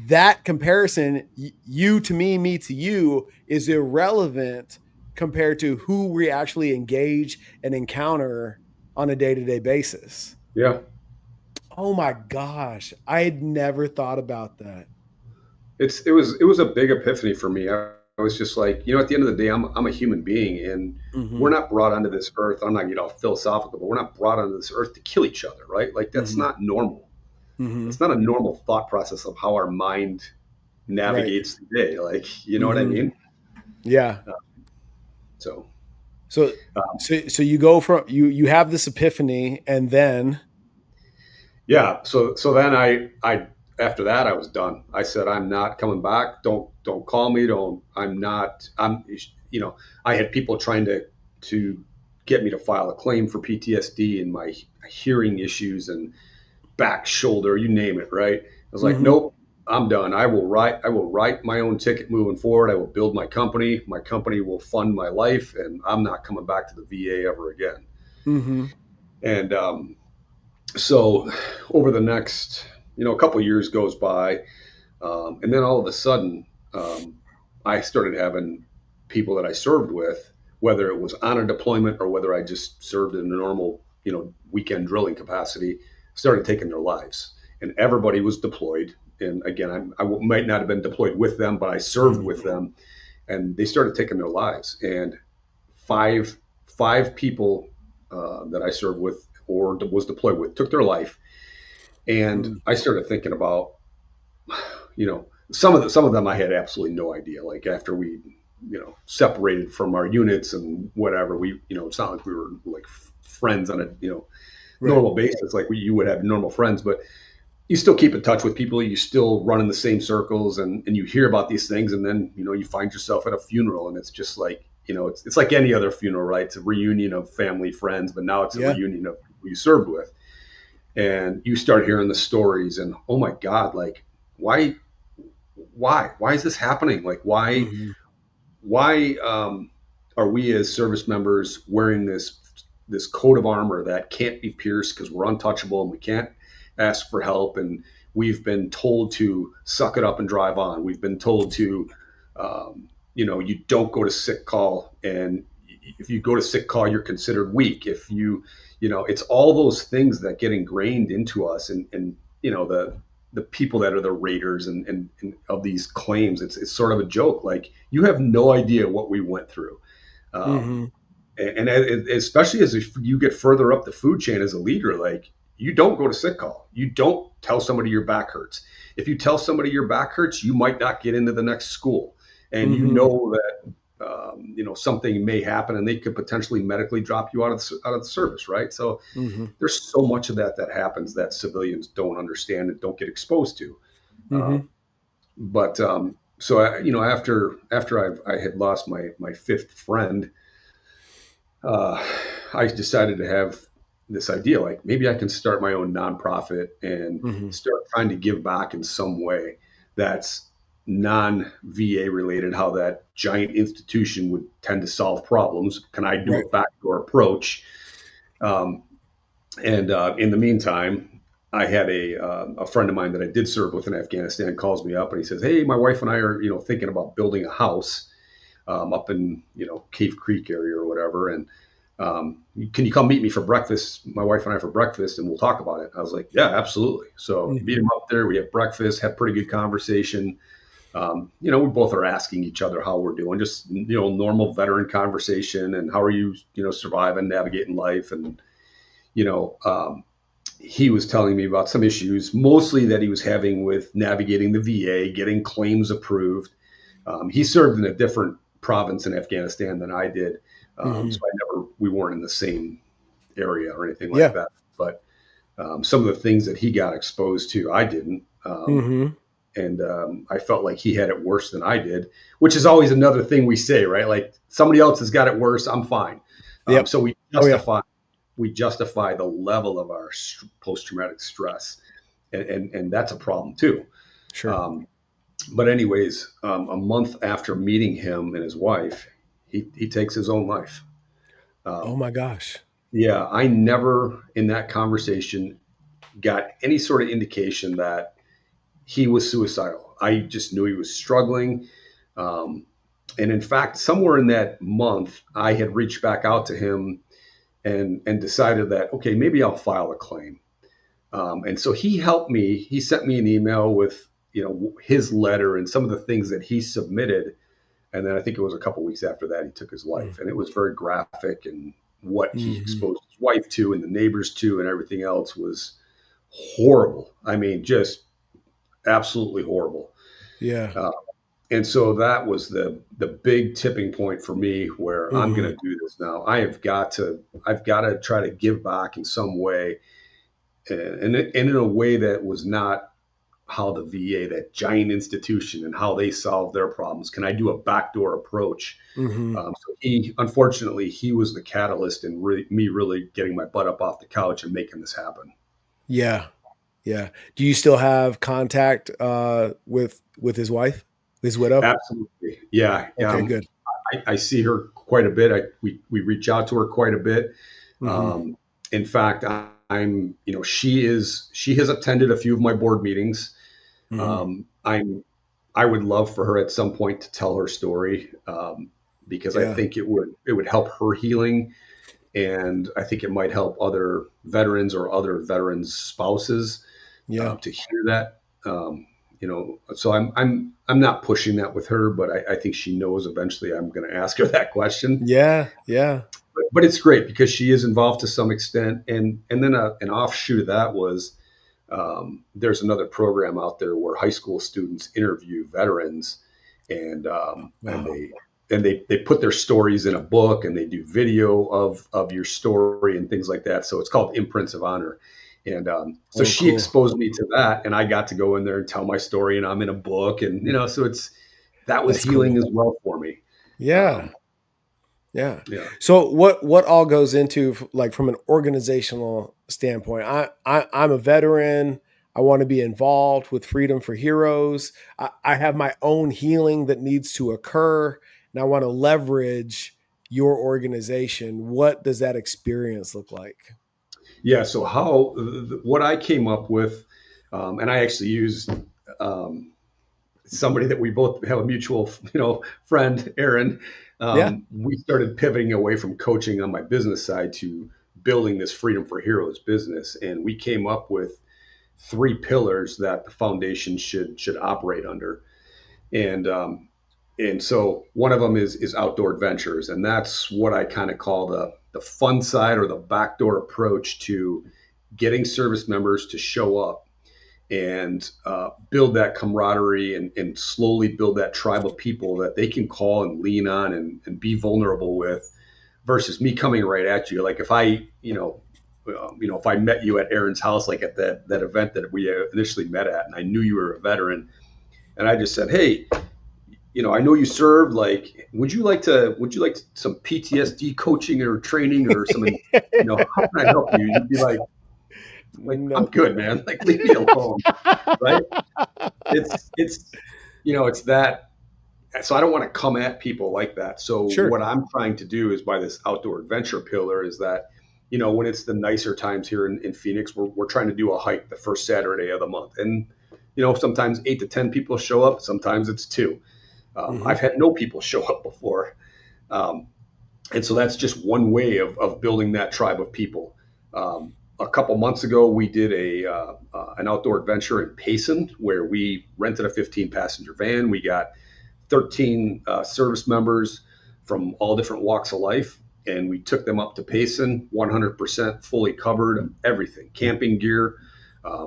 that comparison, you to me to you, is irrelevant compared to who we actually engage and encounter on a day-to-day basis. Yeah. Oh my gosh, I had never thought about that. It was a big epiphany for me. I was just like, at the end of the day, I'm a human being, and we're Mm-hmm. not brought onto this earth. I'm not getting all philosophical, but we're not brought onto this earth to kill each other, right? Like that's Mm-hmm. not normal. Mm-hmm. It's not a normal thought process of how our mind Right. navigates the day. Like, you know what I Mm-hmm. mean? Yeah. Uh, so, So um, so you go from you have this epiphany and then yeah. So then I after that I was done. I said I'm not coming back. Don't call me. Don't. I'm not. I'm. I had people trying to get me to file a claim for PTSD and my hearing issues and back, shoulder, you name it, right? I was like, mm-hmm. nope, I'm done. I will write my own ticket moving forward. I will build my company. My company will fund my life, and I'm not coming back to the VA ever again. Mm-hmm. And so over the next, a couple of years goes by, and then all of a sudden, I started having people that I served with, whether it was on a deployment or whether I just served in a normal, weekend drilling capacity, started taking their lives. And everybody was deployed. And again, I might not have been deployed with them, but I served with Mm-hmm. them, and they started taking their lives. And five five people that I served with or was deployed with took their life. And I started thinking about, some of them I had absolutely no idea. Like after we, separated from our units and whatever, we, it's not like we were like friends on a, Right. normal basis, like you would have normal friends, but you still keep in touch with people. You still run in the same circles, and you hear about these things, and then you find yourself at a funeral, and it's just like it's like any other funeral, right? It's a reunion of family, friends, but now it's a Yeah. reunion of people you served with, and you start hearing the stories, and oh my god, like why why is this happening? Like Mm-hmm. why are we as service members wearing this coat of armor that can't be pierced because we're untouchable and we can't ask for help, and we've been told to suck it up and drive on. We've been told to you don't go to sick call, and if you go to sick call you're considered weak. If it's all those things that get ingrained into us, and the people that are the raiders and of these claims, it's sort of a joke. Like you have no idea what we went through. Um, Mm-hmm. and especially as if you get further up the food chain as a leader, like you don't go to sick call. You don't tell somebody your back hurts. If you tell somebody your back hurts, you might not get into the next school, and Mm-hmm. that something may happen, and they could potentially medically drop you out of the service, right? So Mm-hmm. there's so much of that happens that civilians don't understand and don't get exposed to. Mm-hmm. But so after I had lost my fifth friend, uh, I decided to have this idea, like maybe I can start my own nonprofit and Mm-hmm. start trying to give back in some way that's non VA related, how that giant institution would tend to solve problems. Can I do Right. a backdoor approach? Um, and in the meantime, I had a friend of mine that I did serve with in Afghanistan calls me up and he says, "Hey, my wife and I are thinking about building a house up in Cave Creek area or whatever, and can you come meet me for breakfast, my wife and I, for breakfast, and we'll talk about it?" I was like, "Yeah, absolutely." So meet Mm-hmm. him up there. We have breakfast, have pretty good conversation. We both are asking each other how we're doing, just normal veteran conversation, and how are you, surviving, navigating life, and you know, um, he was telling me about some issues, mostly that he was having with navigating the VA, getting claims approved. He served in a different province in Afghanistan than I did, so we weren't in the same area or anything like Yeah. that. But some of the things that he got exposed to, I didn't. And I felt like he had it worse than I did, which is always another thing we say, right? Like somebody else has got it worse, I'm fine. Yep. So we justify the level of our post-traumatic stress, and that's a problem too. Sure. But anyways, a month after meeting him and his wife, he takes his own life. Oh my gosh. Yeah, I never in that conversation got any sort of indication that he was suicidal. I just knew he was struggling. And in fact, somewhere in that month, I had reached back out to him and decided that, okay, maybe I'll file a claim. And so he helped me. He sent me an email with, his letter and some of the things that he submitted. And then I think it was a couple of weeks after that, he took his life. And it was very graphic, and what he exposed his wife to and the neighbors to and everything else was horrible. I mean, just absolutely horrible. Yeah. And so that was the big tipping point for me where I'm going to do this now. I've got to try to give back in some way, and in a way that was not how the VA, that giant institution, and how they solve their problems. Can I do a backdoor approach? So unfortunately, he was the catalyst in me really getting my butt up off the couch and making this happen. Yeah. Yeah. Do you still have contact with his wife, his widow? Absolutely. Yeah. Okay, good. I see her quite a bit. We reach out to her quite a bit. In fact, she has attended a few of my board meetings. I would love for her at some point to tell her story, because I think it would help her healing, and I think it might help other veterans or other veterans' spouses to hear that. So I'm not pushing that with her, but I think she knows eventually I'm going to ask her that question. Yeah. But it's great because she is involved to some extent, and then an offshoot of that was there's another program out there where high school students interview veterans, and they put their stories in a book, and they do video of your story and things like that. So it's called Imprints of Honor. And so she exposed me to that, and I got to go in there and tell my story, and I'm in a book, and so that was healing as well for me. Yeah. So what all goes into, like, from an organizational standpoint? I'm a veteran. I want to be involved with Freedom for Heroes. I have my own healing that needs to occur, and I want to leverage your organization. What does that experience look like? Yeah. So what I came up with, and I actually used somebody that we both have a mutual, friend, Aaron. We started pivoting away from coaching on my business side to building this Freedom for Heroes business, and we came up with 3 pillars that the foundation should operate under. And so one of them is outdoor adventures, and that's what I kind of call the fun side, or the backdoor approach to getting service members to show up and build that camaraderie, and slowly build that tribe of people that they can call and lean on and be vulnerable with, versus me coming right at you. Like if I, if I met you at Aaron's house, like at that event that we initially met at, and I knew you were a veteran, and I just said, hey, I know you served. Like, would you like some PTSD coaching or training or something? How can I help you? You'd be like, no. I'm good, man. Like, leave me alone, right? It's that. So I don't want to come at people like that. So what I'm trying to do is, by this outdoor adventure pillar, is that, when it's the nicer times here in Phoenix, we're trying to do a hike the first Saturday of the month, and sometimes 8 to 10 people show up. Sometimes it's 2. I've had no people show up before, and so that's just one way of building that tribe of people. A couple months ago, we did an outdoor adventure in Payson, where we rented a 15-passenger van. We got 13 service members from all different walks of life, and we took them up to Payson, 100% fully covered, everything, camping gear.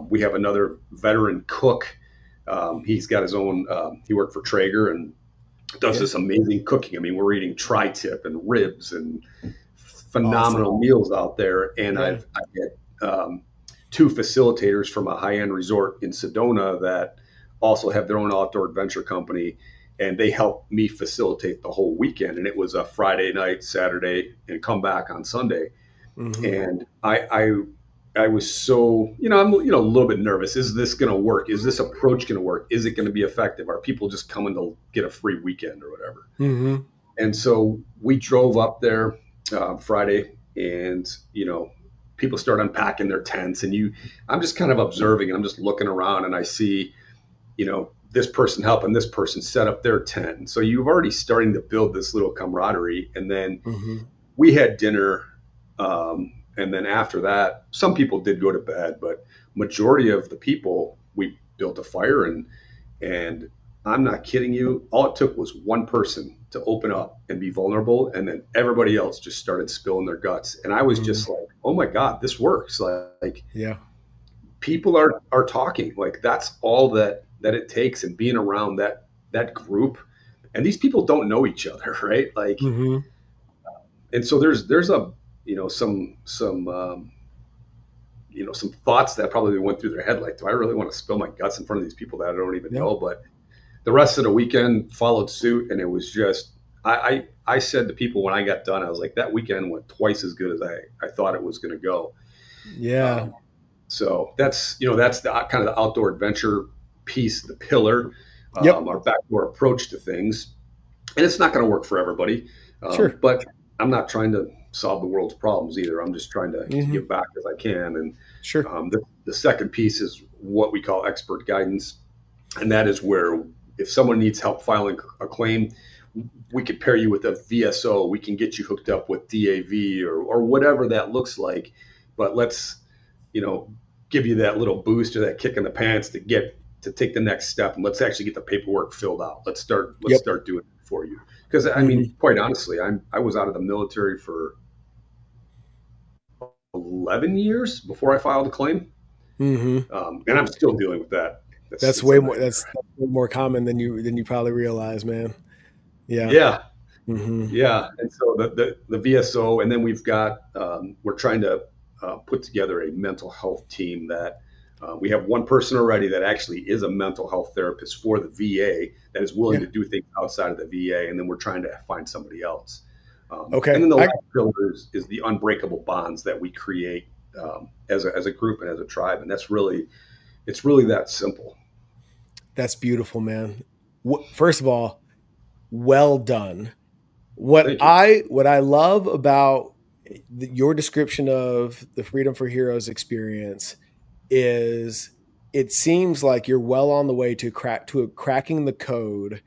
We have another veteran cook. He's got his own, he worked for Traeger and does this amazing cooking. I mean, we're eating tri-tip and ribs and phenomenal meals out there. And I get 2 facilitators from a high-end resort in Sedona that also have their own outdoor adventure company, and they helped me facilitate the whole weekend. And it was a Friday night, Saturday, and come back on Sunday. And I was so, I'm a little bit nervous. Is this going to work? Is this approach going to work? Is it going to be effective? Are people just coming to get a free weekend or whatever? And so we drove up there Friday, and, people start unpacking their tents, and I'm just kind of observing, and I'm just looking around, and I see, this person helping this person set up their tent. And so you've already starting to build this little camaraderie. And then we had dinner. And then after that, some people did go to bed, but majority of the people, we built a fire, and I'm not kidding you. All it took was one person to open up and be vulnerable. And then everybody else just started spilling their guts. And I was just like, oh my God, this works. Like people are talking. Like, that's all that it takes, and being around that group. And these people don't know each other, right? Like, and so there's a, some thoughts that probably went through their head. Like, do I really want to spill my guts in front of these people that I don't even know? But the rest of the weekend followed suit. And it was just, I said to people when I got done, I was like, that weekend went twice as good as I thought it was going to go. So that's the kind of the outdoor adventure piece, the pillar, our backdoor approach to things. And it's not going to work for everybody. But I'm not trying to solve the world's problems either. I'm just trying to give back as I can. And the second piece is what we call expert guidance. And that is where, if someone needs help filing a claim, we could pair you with a VSO. We can get you hooked up with DAV or whatever that looks like. But let's, give you that little boost or that kick in the pants to take the next step, and let's actually get the paperwork filled out. Let's start doing it for you. Because I mean, quite honestly, I was out of the military for 11 years before I filed a claim, and I'm still dealing with that. That's way more. That's more common than you probably realize, man. Yeah. And so the VSO, and then we've got we're trying to put together a mental health team that. We have one person already that actually is a mental health therapist for the VA that is willing to do things outside of the VA, and then we're trying to find somebody else. And then the last pillar is the unbreakable bonds that we create as a group and as a tribe, and it's really that simple. That's beautiful, man. First of all, well done. What I love about your description of the Freedom for Heroes experience is it seems like you're well on the way to cracking the code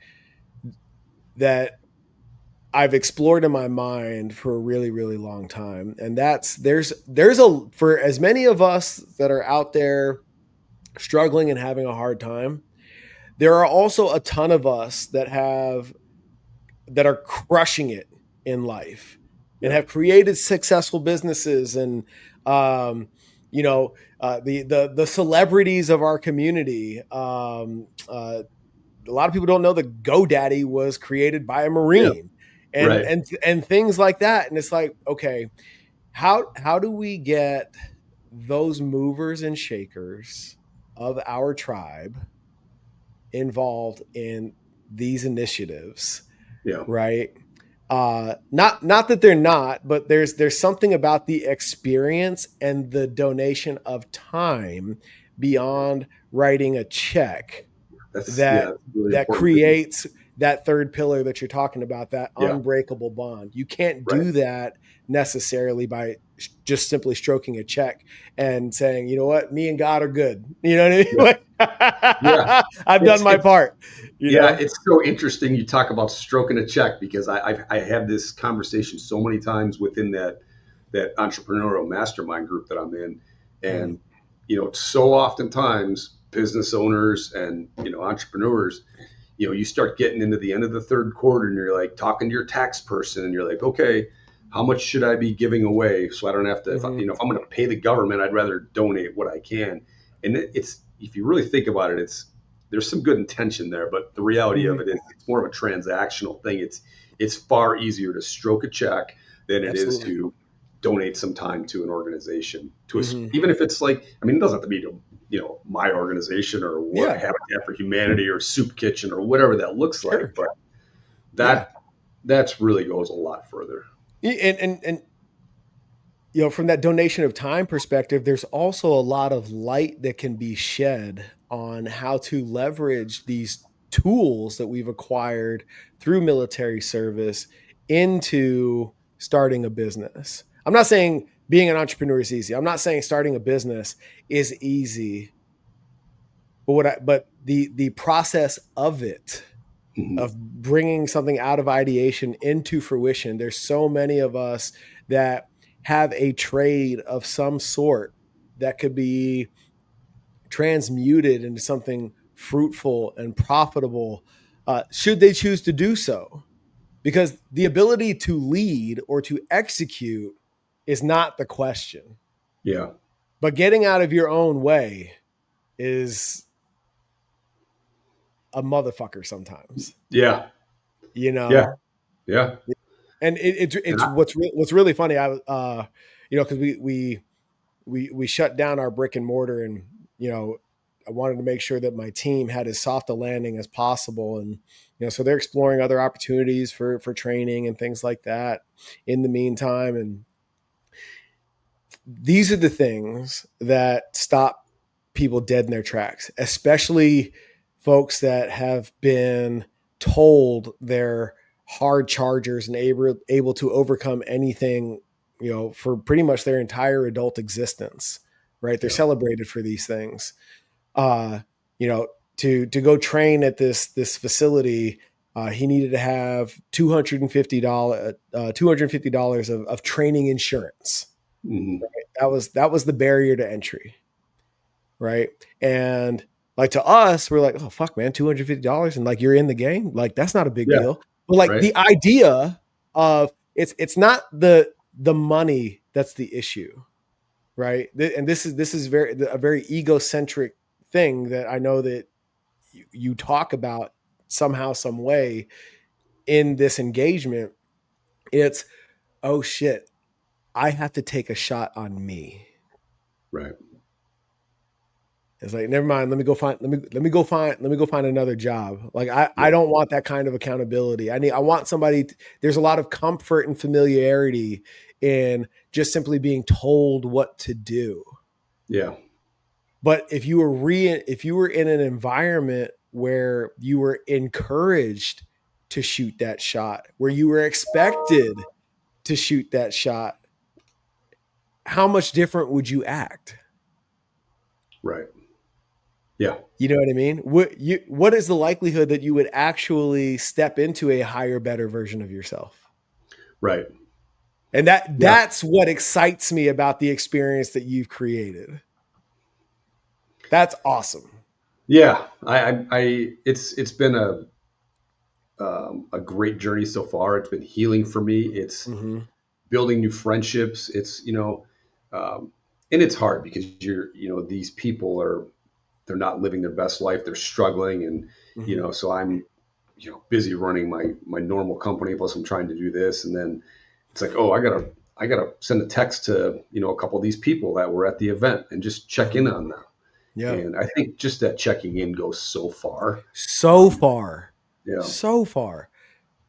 that I've explored in my mind for a really, really long time. And that's for as many of us that are out there struggling and having a hard time, there are also a ton of us that are crushing it in life and have created successful businesses and, the celebrities of our community. A lot of people don't know that GoDaddy was created by a Marine and things like that. And it's like, okay, how do we get those movers and shakers of our tribe involved in these initiatives? Right. Not that they're not, but there's something about the experience and the donation of time beyond writing a check that creates that third pillar that you're talking about, that unbreakable bond. You can't do that necessarily by just simply stroking a check and saying, you know what, me and God are good. You know what I mean? I've done my part. You know? It's so interesting you talk about stroking a check, because I have this conversation so many times within that entrepreneurial mastermind group that I'm in. And, so oftentimes business owners and, entrepreneurs, you start getting into the end of the third quarter and you're like talking to your tax person and you're like, okay, how much should I be giving away so I don't have to, if I'm going to pay the government, I'd rather donate what I can. And it's, if you really think about it, there's some good intention there, but the reality of it is it's more of a transactional thing. It's far easier to stroke a check than it is to donate some time to an organization, even if it's like, I mean, it doesn't have to be to, my organization or what, Habitat for Humanity or Soup Kitchen or whatever that looks like, but that's really goes a lot further. And from that donation of time perspective, there's also a lot of light that can be shed on how to leverage these tools that we've acquired through military service into starting a business. I'm not saying being an entrepreneur is easy. I'm not saying starting a business is easy. But the process of it, of bringing something out of ideation into fruition, there's so many of us that have a trade of some sort that could be transmuted into something fruitful and profitable, should they choose to do so. Because the ability to lead or to execute is not the question. Yeah. But getting out of your own way is a motherfucker sometimes. Yeah. Yeah. Yeah. And it's what's really funny. Because we shut down our brick and mortar, and I wanted to make sure that my team had as soft a landing as possible, and so they're exploring other opportunities for training and things like that in the meantime. And these are the things that stop people dead in their tracks, especially folks that have been told they're hard chargers and able to overcome anything, for pretty much their entire adult existence, right? They're celebrated for these things. To go train at this facility, he needed to have $250 of training insurance. Mm-hmm. Right? That was the barrier to entry, right? And like, to us, we're like, oh fuck, man, $250 and like you're in the game, like that's not a big deal. But like the idea of it's not the money that's the issue, right? And this is a very egocentric thing that I know that you talk about somehow, some way in this engagement. It's, oh shit, I have to take a shot on me. Right. It's like, never mind. Let me go find another job. Like I don't want that kind of accountability. I want somebody. There's a lot of comfort and familiarity in just simply being told what to do. Yeah. But if you were in an environment where you were encouraged to shoot that shot, where you were expected to shoot that shot, how much different would you act? Right. Yeah. You know what I mean? What is the likelihood that you would actually step into a higher, better version of yourself? Right. And that's what excites me about the experience that you've created. That's awesome. Yeah. It's been a great journey so far. It's been healing for me. It's building new friendships. It's, and it's hard because these people they're not living their best life. They're struggling. And, so I'm, busy running my normal company. Plus I'm trying to do this. And then it's like, oh, I gotta send a text to, a couple of these people that were at the event and just check in on them. Yeah. And I think just that checking in goes so far. So far. Yeah. So far.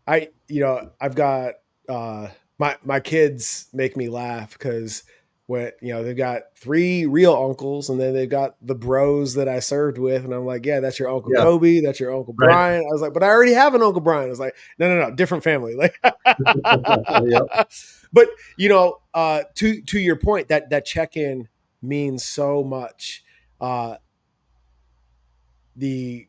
I've got, my kids make me laugh because when, they've got 3 real uncles and then they've got the bros that I served with. And I'm like, yeah, that's your Uncle Kobe. That's your Uncle Brian. I was like, but I already have an Uncle Brian. I was like, no, different family. Like, but to your point, that check-in means so much. The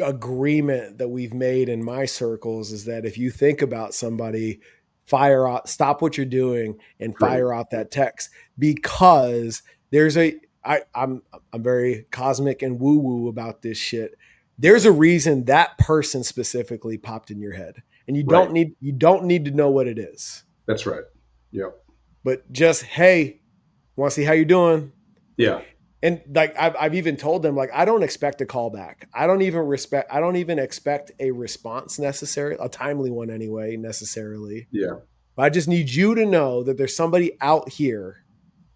agreement that we've made in my circles is that if you think about somebody, stop what you're doing and fire out that text, because I'm very cosmic and woo woo about this shit. There's a reason that person specifically popped in your head, and you don't need to know what it is. That's right. Yeah. But just, hey, want to see how you're doing? Yeah. And like I've even told them, like, I don't expect a call back. I don't even expect a response necessarily, a timely one anyway, necessarily. Yeah. But I just need you to know that there's somebody out here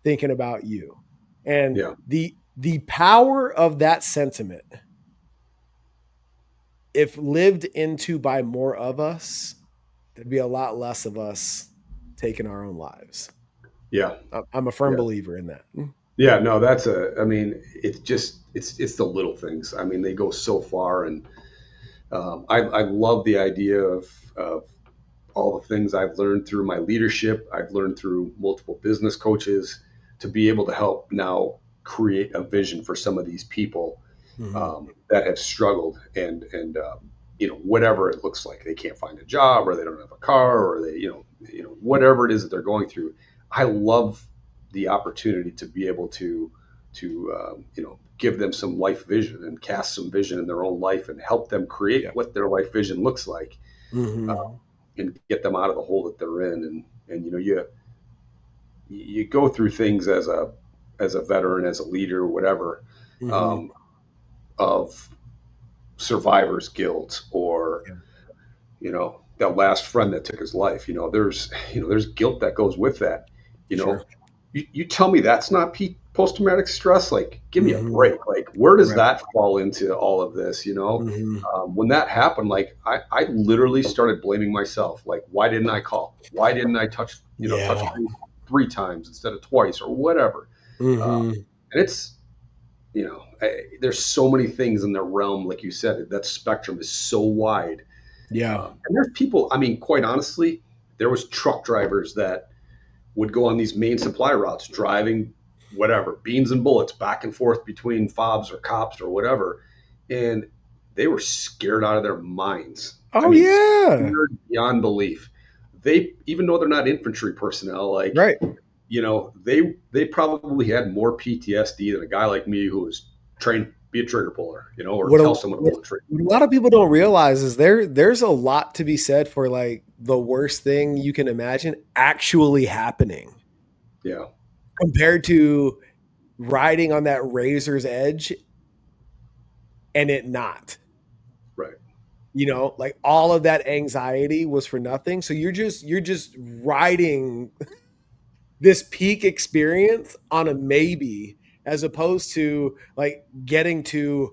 thinking about you. And Yeah. the power of that sentiment, if lived into by more of us, there'd be a lot less of us taking our own lives. Yeah. I'm a firm Yeah. believer in that. Yeah. No, I mean, it's the little things. I mean, they go so far. And I love the idea of all the things I've learned through my leadership. I've learned through multiple business coaches to be able to help now create a vision for some of these people that have struggled and whatever it looks like. They can't find a job, or they don't have a car, or they whatever it is that they're going through. I love the opportunity to be able to give them some life vision and cast some vision in their own life and help them create what their life vision looks like. And get them out of the hole that they're in. And you go through things as a veteran, as a leader, whatever, of survivor's guilt, or that last friend that took his life. There's guilt that goes with that. Sure. You tell me that's not post-traumatic stress. Like, give me a break. Like, where does that fall into all of this? When that happened, like, I literally started blaming myself. Like, why didn't I call? Why didn't I touch me 3 times instead of twice, or whatever? And it's, there's so many things in the realm, like you said, that spectrum is so wide. And there's people, I mean, quite honestly, there was truck drivers that would go on these main supply routes, driving whatever, beans and bullets back and forth between fobs or cops or whatever. And they were scared out of their minds. Oh, scared beyond belief. They, even though they're not infantry personnel, like, they probably had more PTSD than a guy like me who was trained to be a trigger puller, or tell someone to pull a trigger. What a lot of people don't realize is there's a lot to be said for, like, the worst thing you can imagine actually happening. Yeah. Compared to riding on that razor's edge and it not. Right. Like, all of that anxiety was for nothing. So you're just riding this peak experience on a maybe, as opposed to, like, getting to,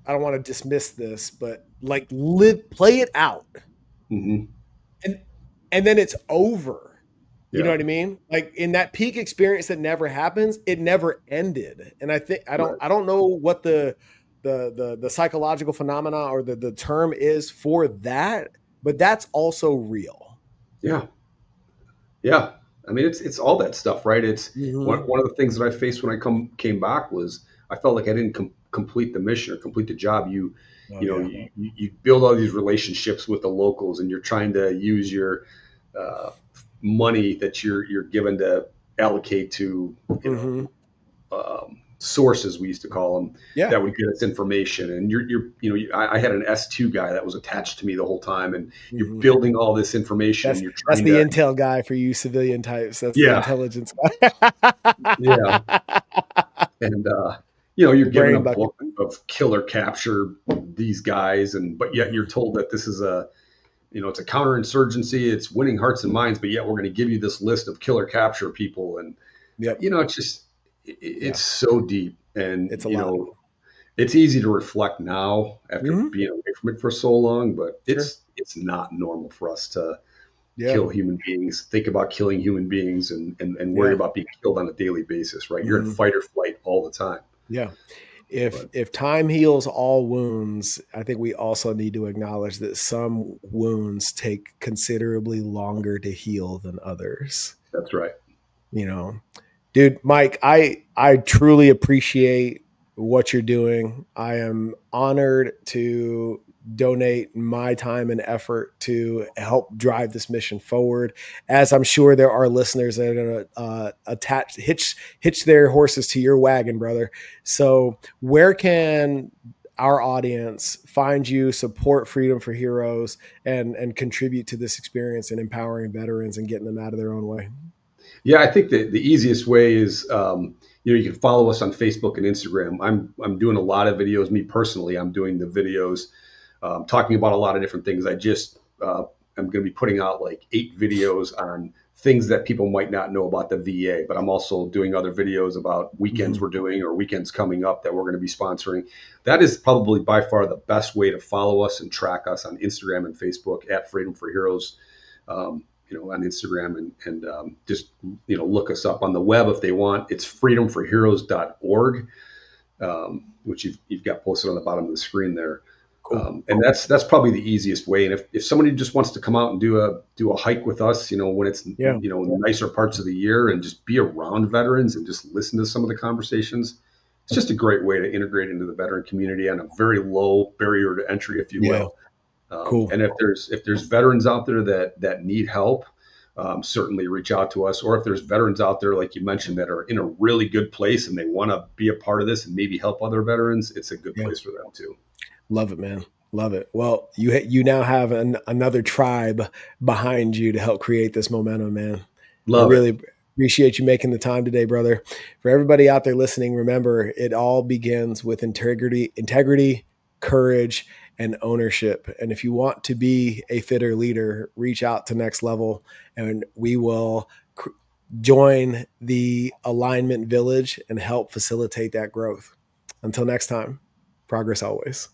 I don't want to dismiss this, but, like, play it out. And then it's over. You know what I mean? Like, in that peak experience that never happens, it never ended. And I think, I don't know what the psychological phenomena or the term is for that, but that's also real. Yeah. Yeah. I mean, it's all that stuff, right? It's one of the things that I faced when I came back was I felt like I didn't complete the mission or complete the job. You build all these relationships with the locals, and you're trying to use your money that you're given to allocate to sources, we used to call them, that would get us information. And I had an S2 guy that was attached to me the whole time, and you're building all this information. That's the intel guy for you civilian types. That's the intelligence guy. And you're given a book of killer capture these guys, but yet you're told that this is it's a counterinsurgency, it's winning hearts and minds, but yet we're going to give you this list of killer capture people. And it's just, it's so deep. And it's a lot. It's easy to reflect now after being away from it for so long, but it's not normal for us to kill human beings, think about killing human beings, and worry about being killed on a daily basis, right? You're in fight or flight all the time. Yeah. If time heals all wounds, I think we also need to acknowledge that some wounds take considerably longer to heal than others. That's right. Dude, Mike, I truly appreciate what you're doing. I am honored to donate my time and effort to help drive this mission forward, as I'm sure there are listeners that are going to hitch their horses to your wagon, brother. So where can our audience find you, support Freedom for Heroes, and contribute to this experience in empowering veterans and getting them out of their own way? Yeah, I think that the easiest way is, you can follow us on Facebook and Instagram. I'm doing a lot of videos. Me personally, I'm doing the videos talking about a lot of different things. I'm going to be putting out like 8 videos on things that people might not know about the VA, but I'm also doing other videos about weekends we're doing or weekends coming up that we're going to be sponsoring. That is probably by far the best way to follow us and track us on Instagram and Facebook at Freedom for Heroes. On Instagram and just look us up on the web if they want. It's freedomforheroes.org, which you've got posted on the bottom of the screen there. Cool. And that's probably the easiest way. And if somebody just wants to come out and do a hike with us, when it's nicer parts of the year, and just be around veterans and just listen to some of the conversations, it's just a great way to integrate into the veteran community on a very low barrier to entry, if you will. Cool. And if there's veterans out there that need help, certainly reach out to us. Or if there's veterans out there, like you mentioned, that are in a really good place and they want to be a part of this and maybe help other veterans, it's a good place for them too. Love it, man. Love it. Well, you now have another tribe behind you to help create this momentum, man. I really appreciate you making the time today, brother. For everybody out there listening, remember, it all begins with integrity, courage, and ownership. And if you want to be a fitter leader, reach out to Next Level, and we will join the alignment village and help facilitate that growth. Until next time, progress always.